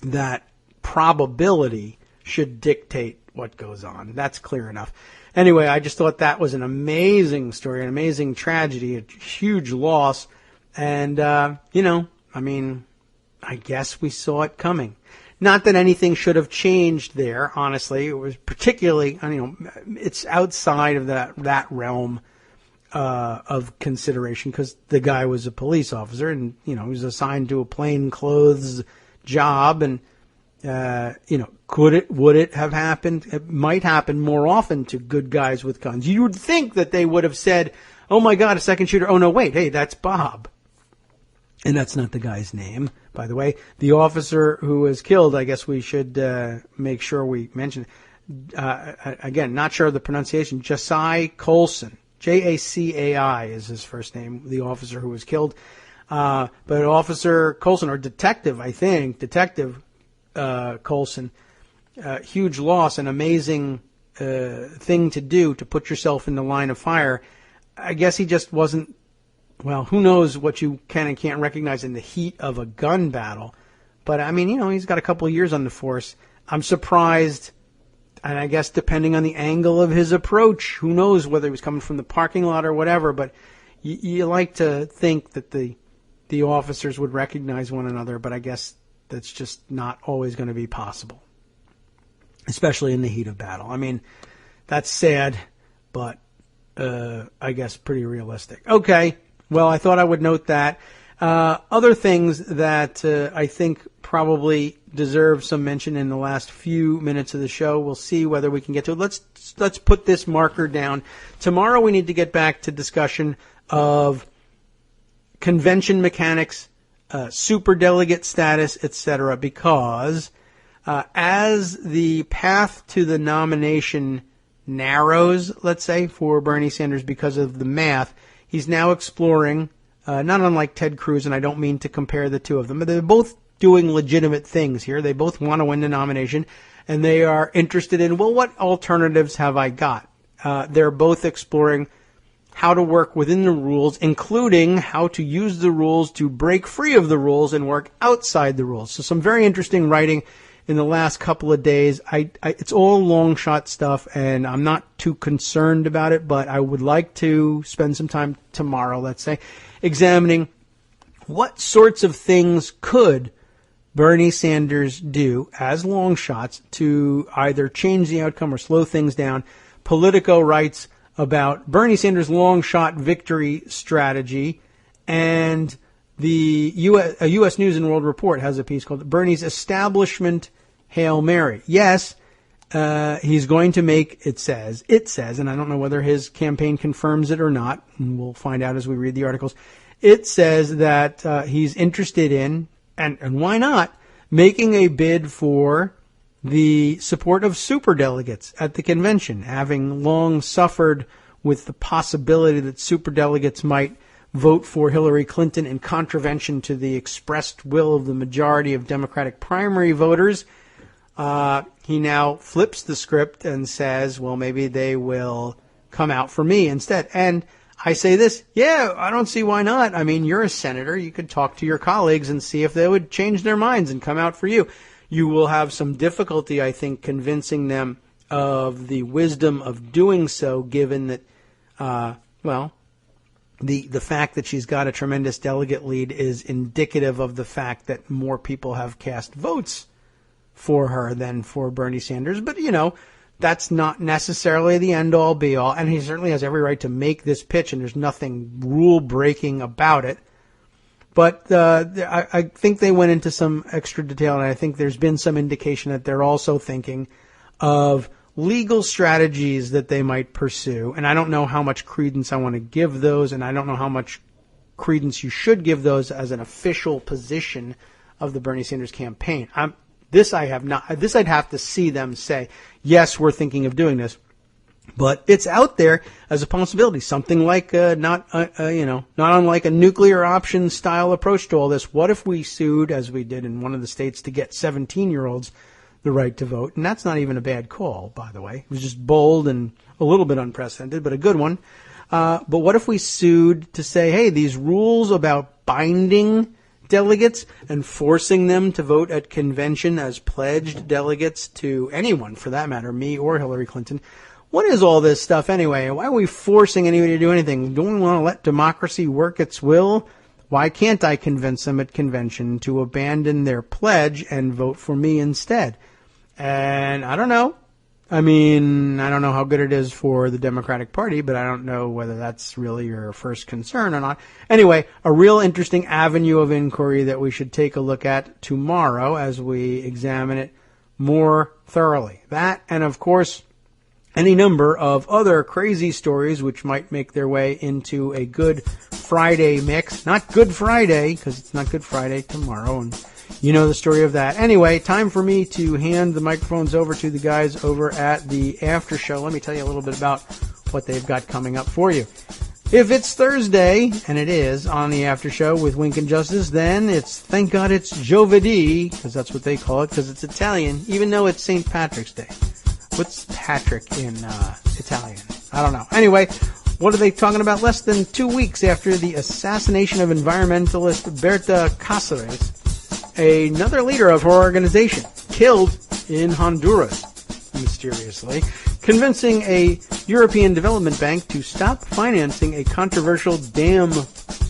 that probability should dictate what goes on. That's clear enough. Anyway, I just thought that was an amazing story, an amazing tragedy, a huge loss. And, I guess we saw it coming. Not that anything should have changed there, honestly. It was particularly, it's outside of that realm of consideration because the guy was a police officer and, he was assigned to a plainclothes job and, would it have happened? It might happen more often to good guys with guns. You would think that they would have said, "Oh my God, a second shooter. Oh no, wait, hey, that's Bob." And that's not the guy's name, by the way. The officer who was killed, I guess we should make sure we mention. Again, not sure of the pronunciation. Jacai Colson, Jacai is his first name. The officer who was killed, but Officer Colson, or Detective, I think, Detective Colson, huge loss, an amazing thing to do, to put yourself in the line of fire. I guess he just wasn't, well, who knows what you can and can't recognize in the heat of a gun battle. But, he's got a couple of years on the force. I'm surprised, and I guess depending on the angle of his approach, who knows whether he was coming from the parking lot or whatever, but you like to think that the officers would recognize one another, but I guess that's just not always going to be possible, especially in the heat of battle. That's sad, but I guess pretty realistic. Okay, well, I thought I would note that. Other things that I think probably deserve some mention in the last few minutes of the show. We'll see whether we can get to it. Let's put this marker down. Tomorrow we need to get back to discussion of convention mechanics, superdelegate status, etc., because as the path to the nomination narrows, let's say, for Bernie Sanders because of the math, he's now exploring, not unlike Ted Cruz, and I don't mean to compare the two of them, but they're both doing legitimate things here. They both want to win the nomination, and they are interested in, well, what alternatives have I got? They're both exploring how to work within the rules, including how to use the rules to break free of the rules and work outside the rules. So some very interesting writing in the last couple of days. It's all long shot stuff, and I'm not too concerned about it, but I would like to spend some time tomorrow, let's say, examining what sorts of things could Bernie Sanders do as long shots to either change the outcome or slow things down. Politico writes about Bernie Sanders' long shot victory strategy and The U.S. News and World Report has a piece called Bernie's Establishment Hail Mary. Yes, he's going to make, it says, and I don't know whether his campaign confirms it or not, and we'll find out as we read the articles. It says that he's interested in, and why not, making a bid for the support of superdelegates at the convention, having long suffered with the possibility that superdelegates might vote for Hillary Clinton in contravention to the expressed will of the majority of Democratic primary voters. He now flips the script and says, well, maybe they will come out for me instead. And I say this, yeah, I don't see why not. I mean, you're a senator. You could talk to your colleagues and see if they would change their minds and come out for you. You will have some difficulty, I think, convincing them of the wisdom of doing so, given that, the fact that she's got a tremendous delegate lead is indicative of the fact that more people have cast votes for her than for Bernie Sanders. But, that's not necessarily the end-all, be-all. And he certainly has every right to make this pitch, and there's nothing rule-breaking about it. But I think they went into some extra detail, and I think there's been some indication that they're also thinking of legal strategies that they might pursue. And I don't know how much credence I want to give those, and I don't know how much credence you should give those as an official position of the Bernie Sanders campaign. I'd have to see them say, yes, we're thinking of doing this. But it's out there as a possibility, something like not unlike a nuclear option style approach to all this. What if we sued, as we did in one of the states, to get 17-year-olds the right to vote? And that's not even a bad call, by the way. It was just bold and a little bit unprecedented, but a good one. But what if we sued to say, hey, these rules about binding delegates and forcing them to vote at convention as pledged delegates to anyone, for that matter, me or Hillary Clinton. What is all this stuff anyway? Why are we forcing anybody to do anything? Don't we want to let democracy work its will? Why can't I convince them at convention to abandon their pledge and vote for me instead? And I don't know. I mean, I don't know how good it is for the Democratic Party, but I don't know whether that's really your first concern or not. Anyway, a real interesting avenue of inquiry that we should take a look at tomorrow as we examine it more thoroughly. That, and of course, any number of other crazy stories which might make their way into a Good Friday mix. Not Good Friday, because it's not Good Friday tomorrow, and you know the story of that. Anyway, time for me to hand the microphones over to the guys over at the After Show. Let me tell you a little bit about what they've got coming up for you. If it's Thursday, and it is, on the After Show with Wink and Justice, then thank God it's Giovedì, because that's what they call it, because it's Italian, even though it's St. Patrick's Day. What's Patrick in Italian? I don't know. Anyway, what are they talking about? Less than 2 weeks after the assassination of environmentalist Berta Cáceres, another leader of her organization, killed in Honduras, mysteriously, convincing a European Development Bank to stop financing a controversial dam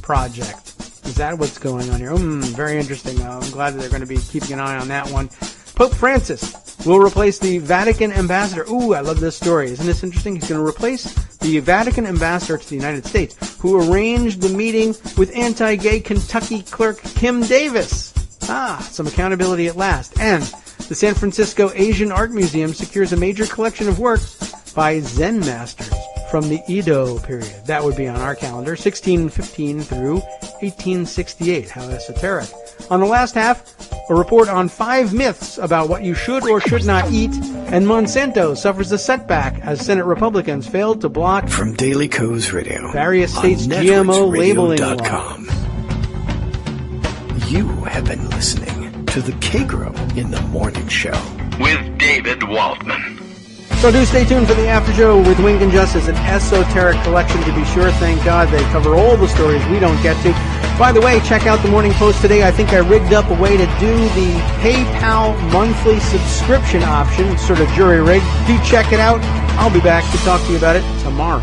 project. Is that what's going on here? Very interesting. I'm glad that they're going to be keeping an eye on that one. Pope Francis will replace the Vatican ambassador. Ooh, I love this story. Isn't this interesting? He's going to replace the Vatican ambassador to the United States, who arranged the meeting with anti-gay Kentucky clerk Kim Davis. Some accountability at last. And the San Francisco Asian Art Museum secures a major collection of works by Zen masters from the Edo period. That would be on our calendar, 1615 through 1868. How esoteric. On the last half, a report on 5 myths about what you should or should not eat, and Monsanto suffers a setback as Senate Republicans failed to block from Daily Kos Radio various states' GMO labeling law. You have been listening to the Kagro in the Morning Show with David Waldman. So do stay tuned for the After Show with Wink and Justice, an esoteric collection to be sure. Thank God they cover all the stories we don't get to. By the way, check out the Morning Post today. I think I rigged up a way to do the PayPal monthly subscription option, sort of jury rigged. Do check it out. I'll be back to talk to you about it tomorrow.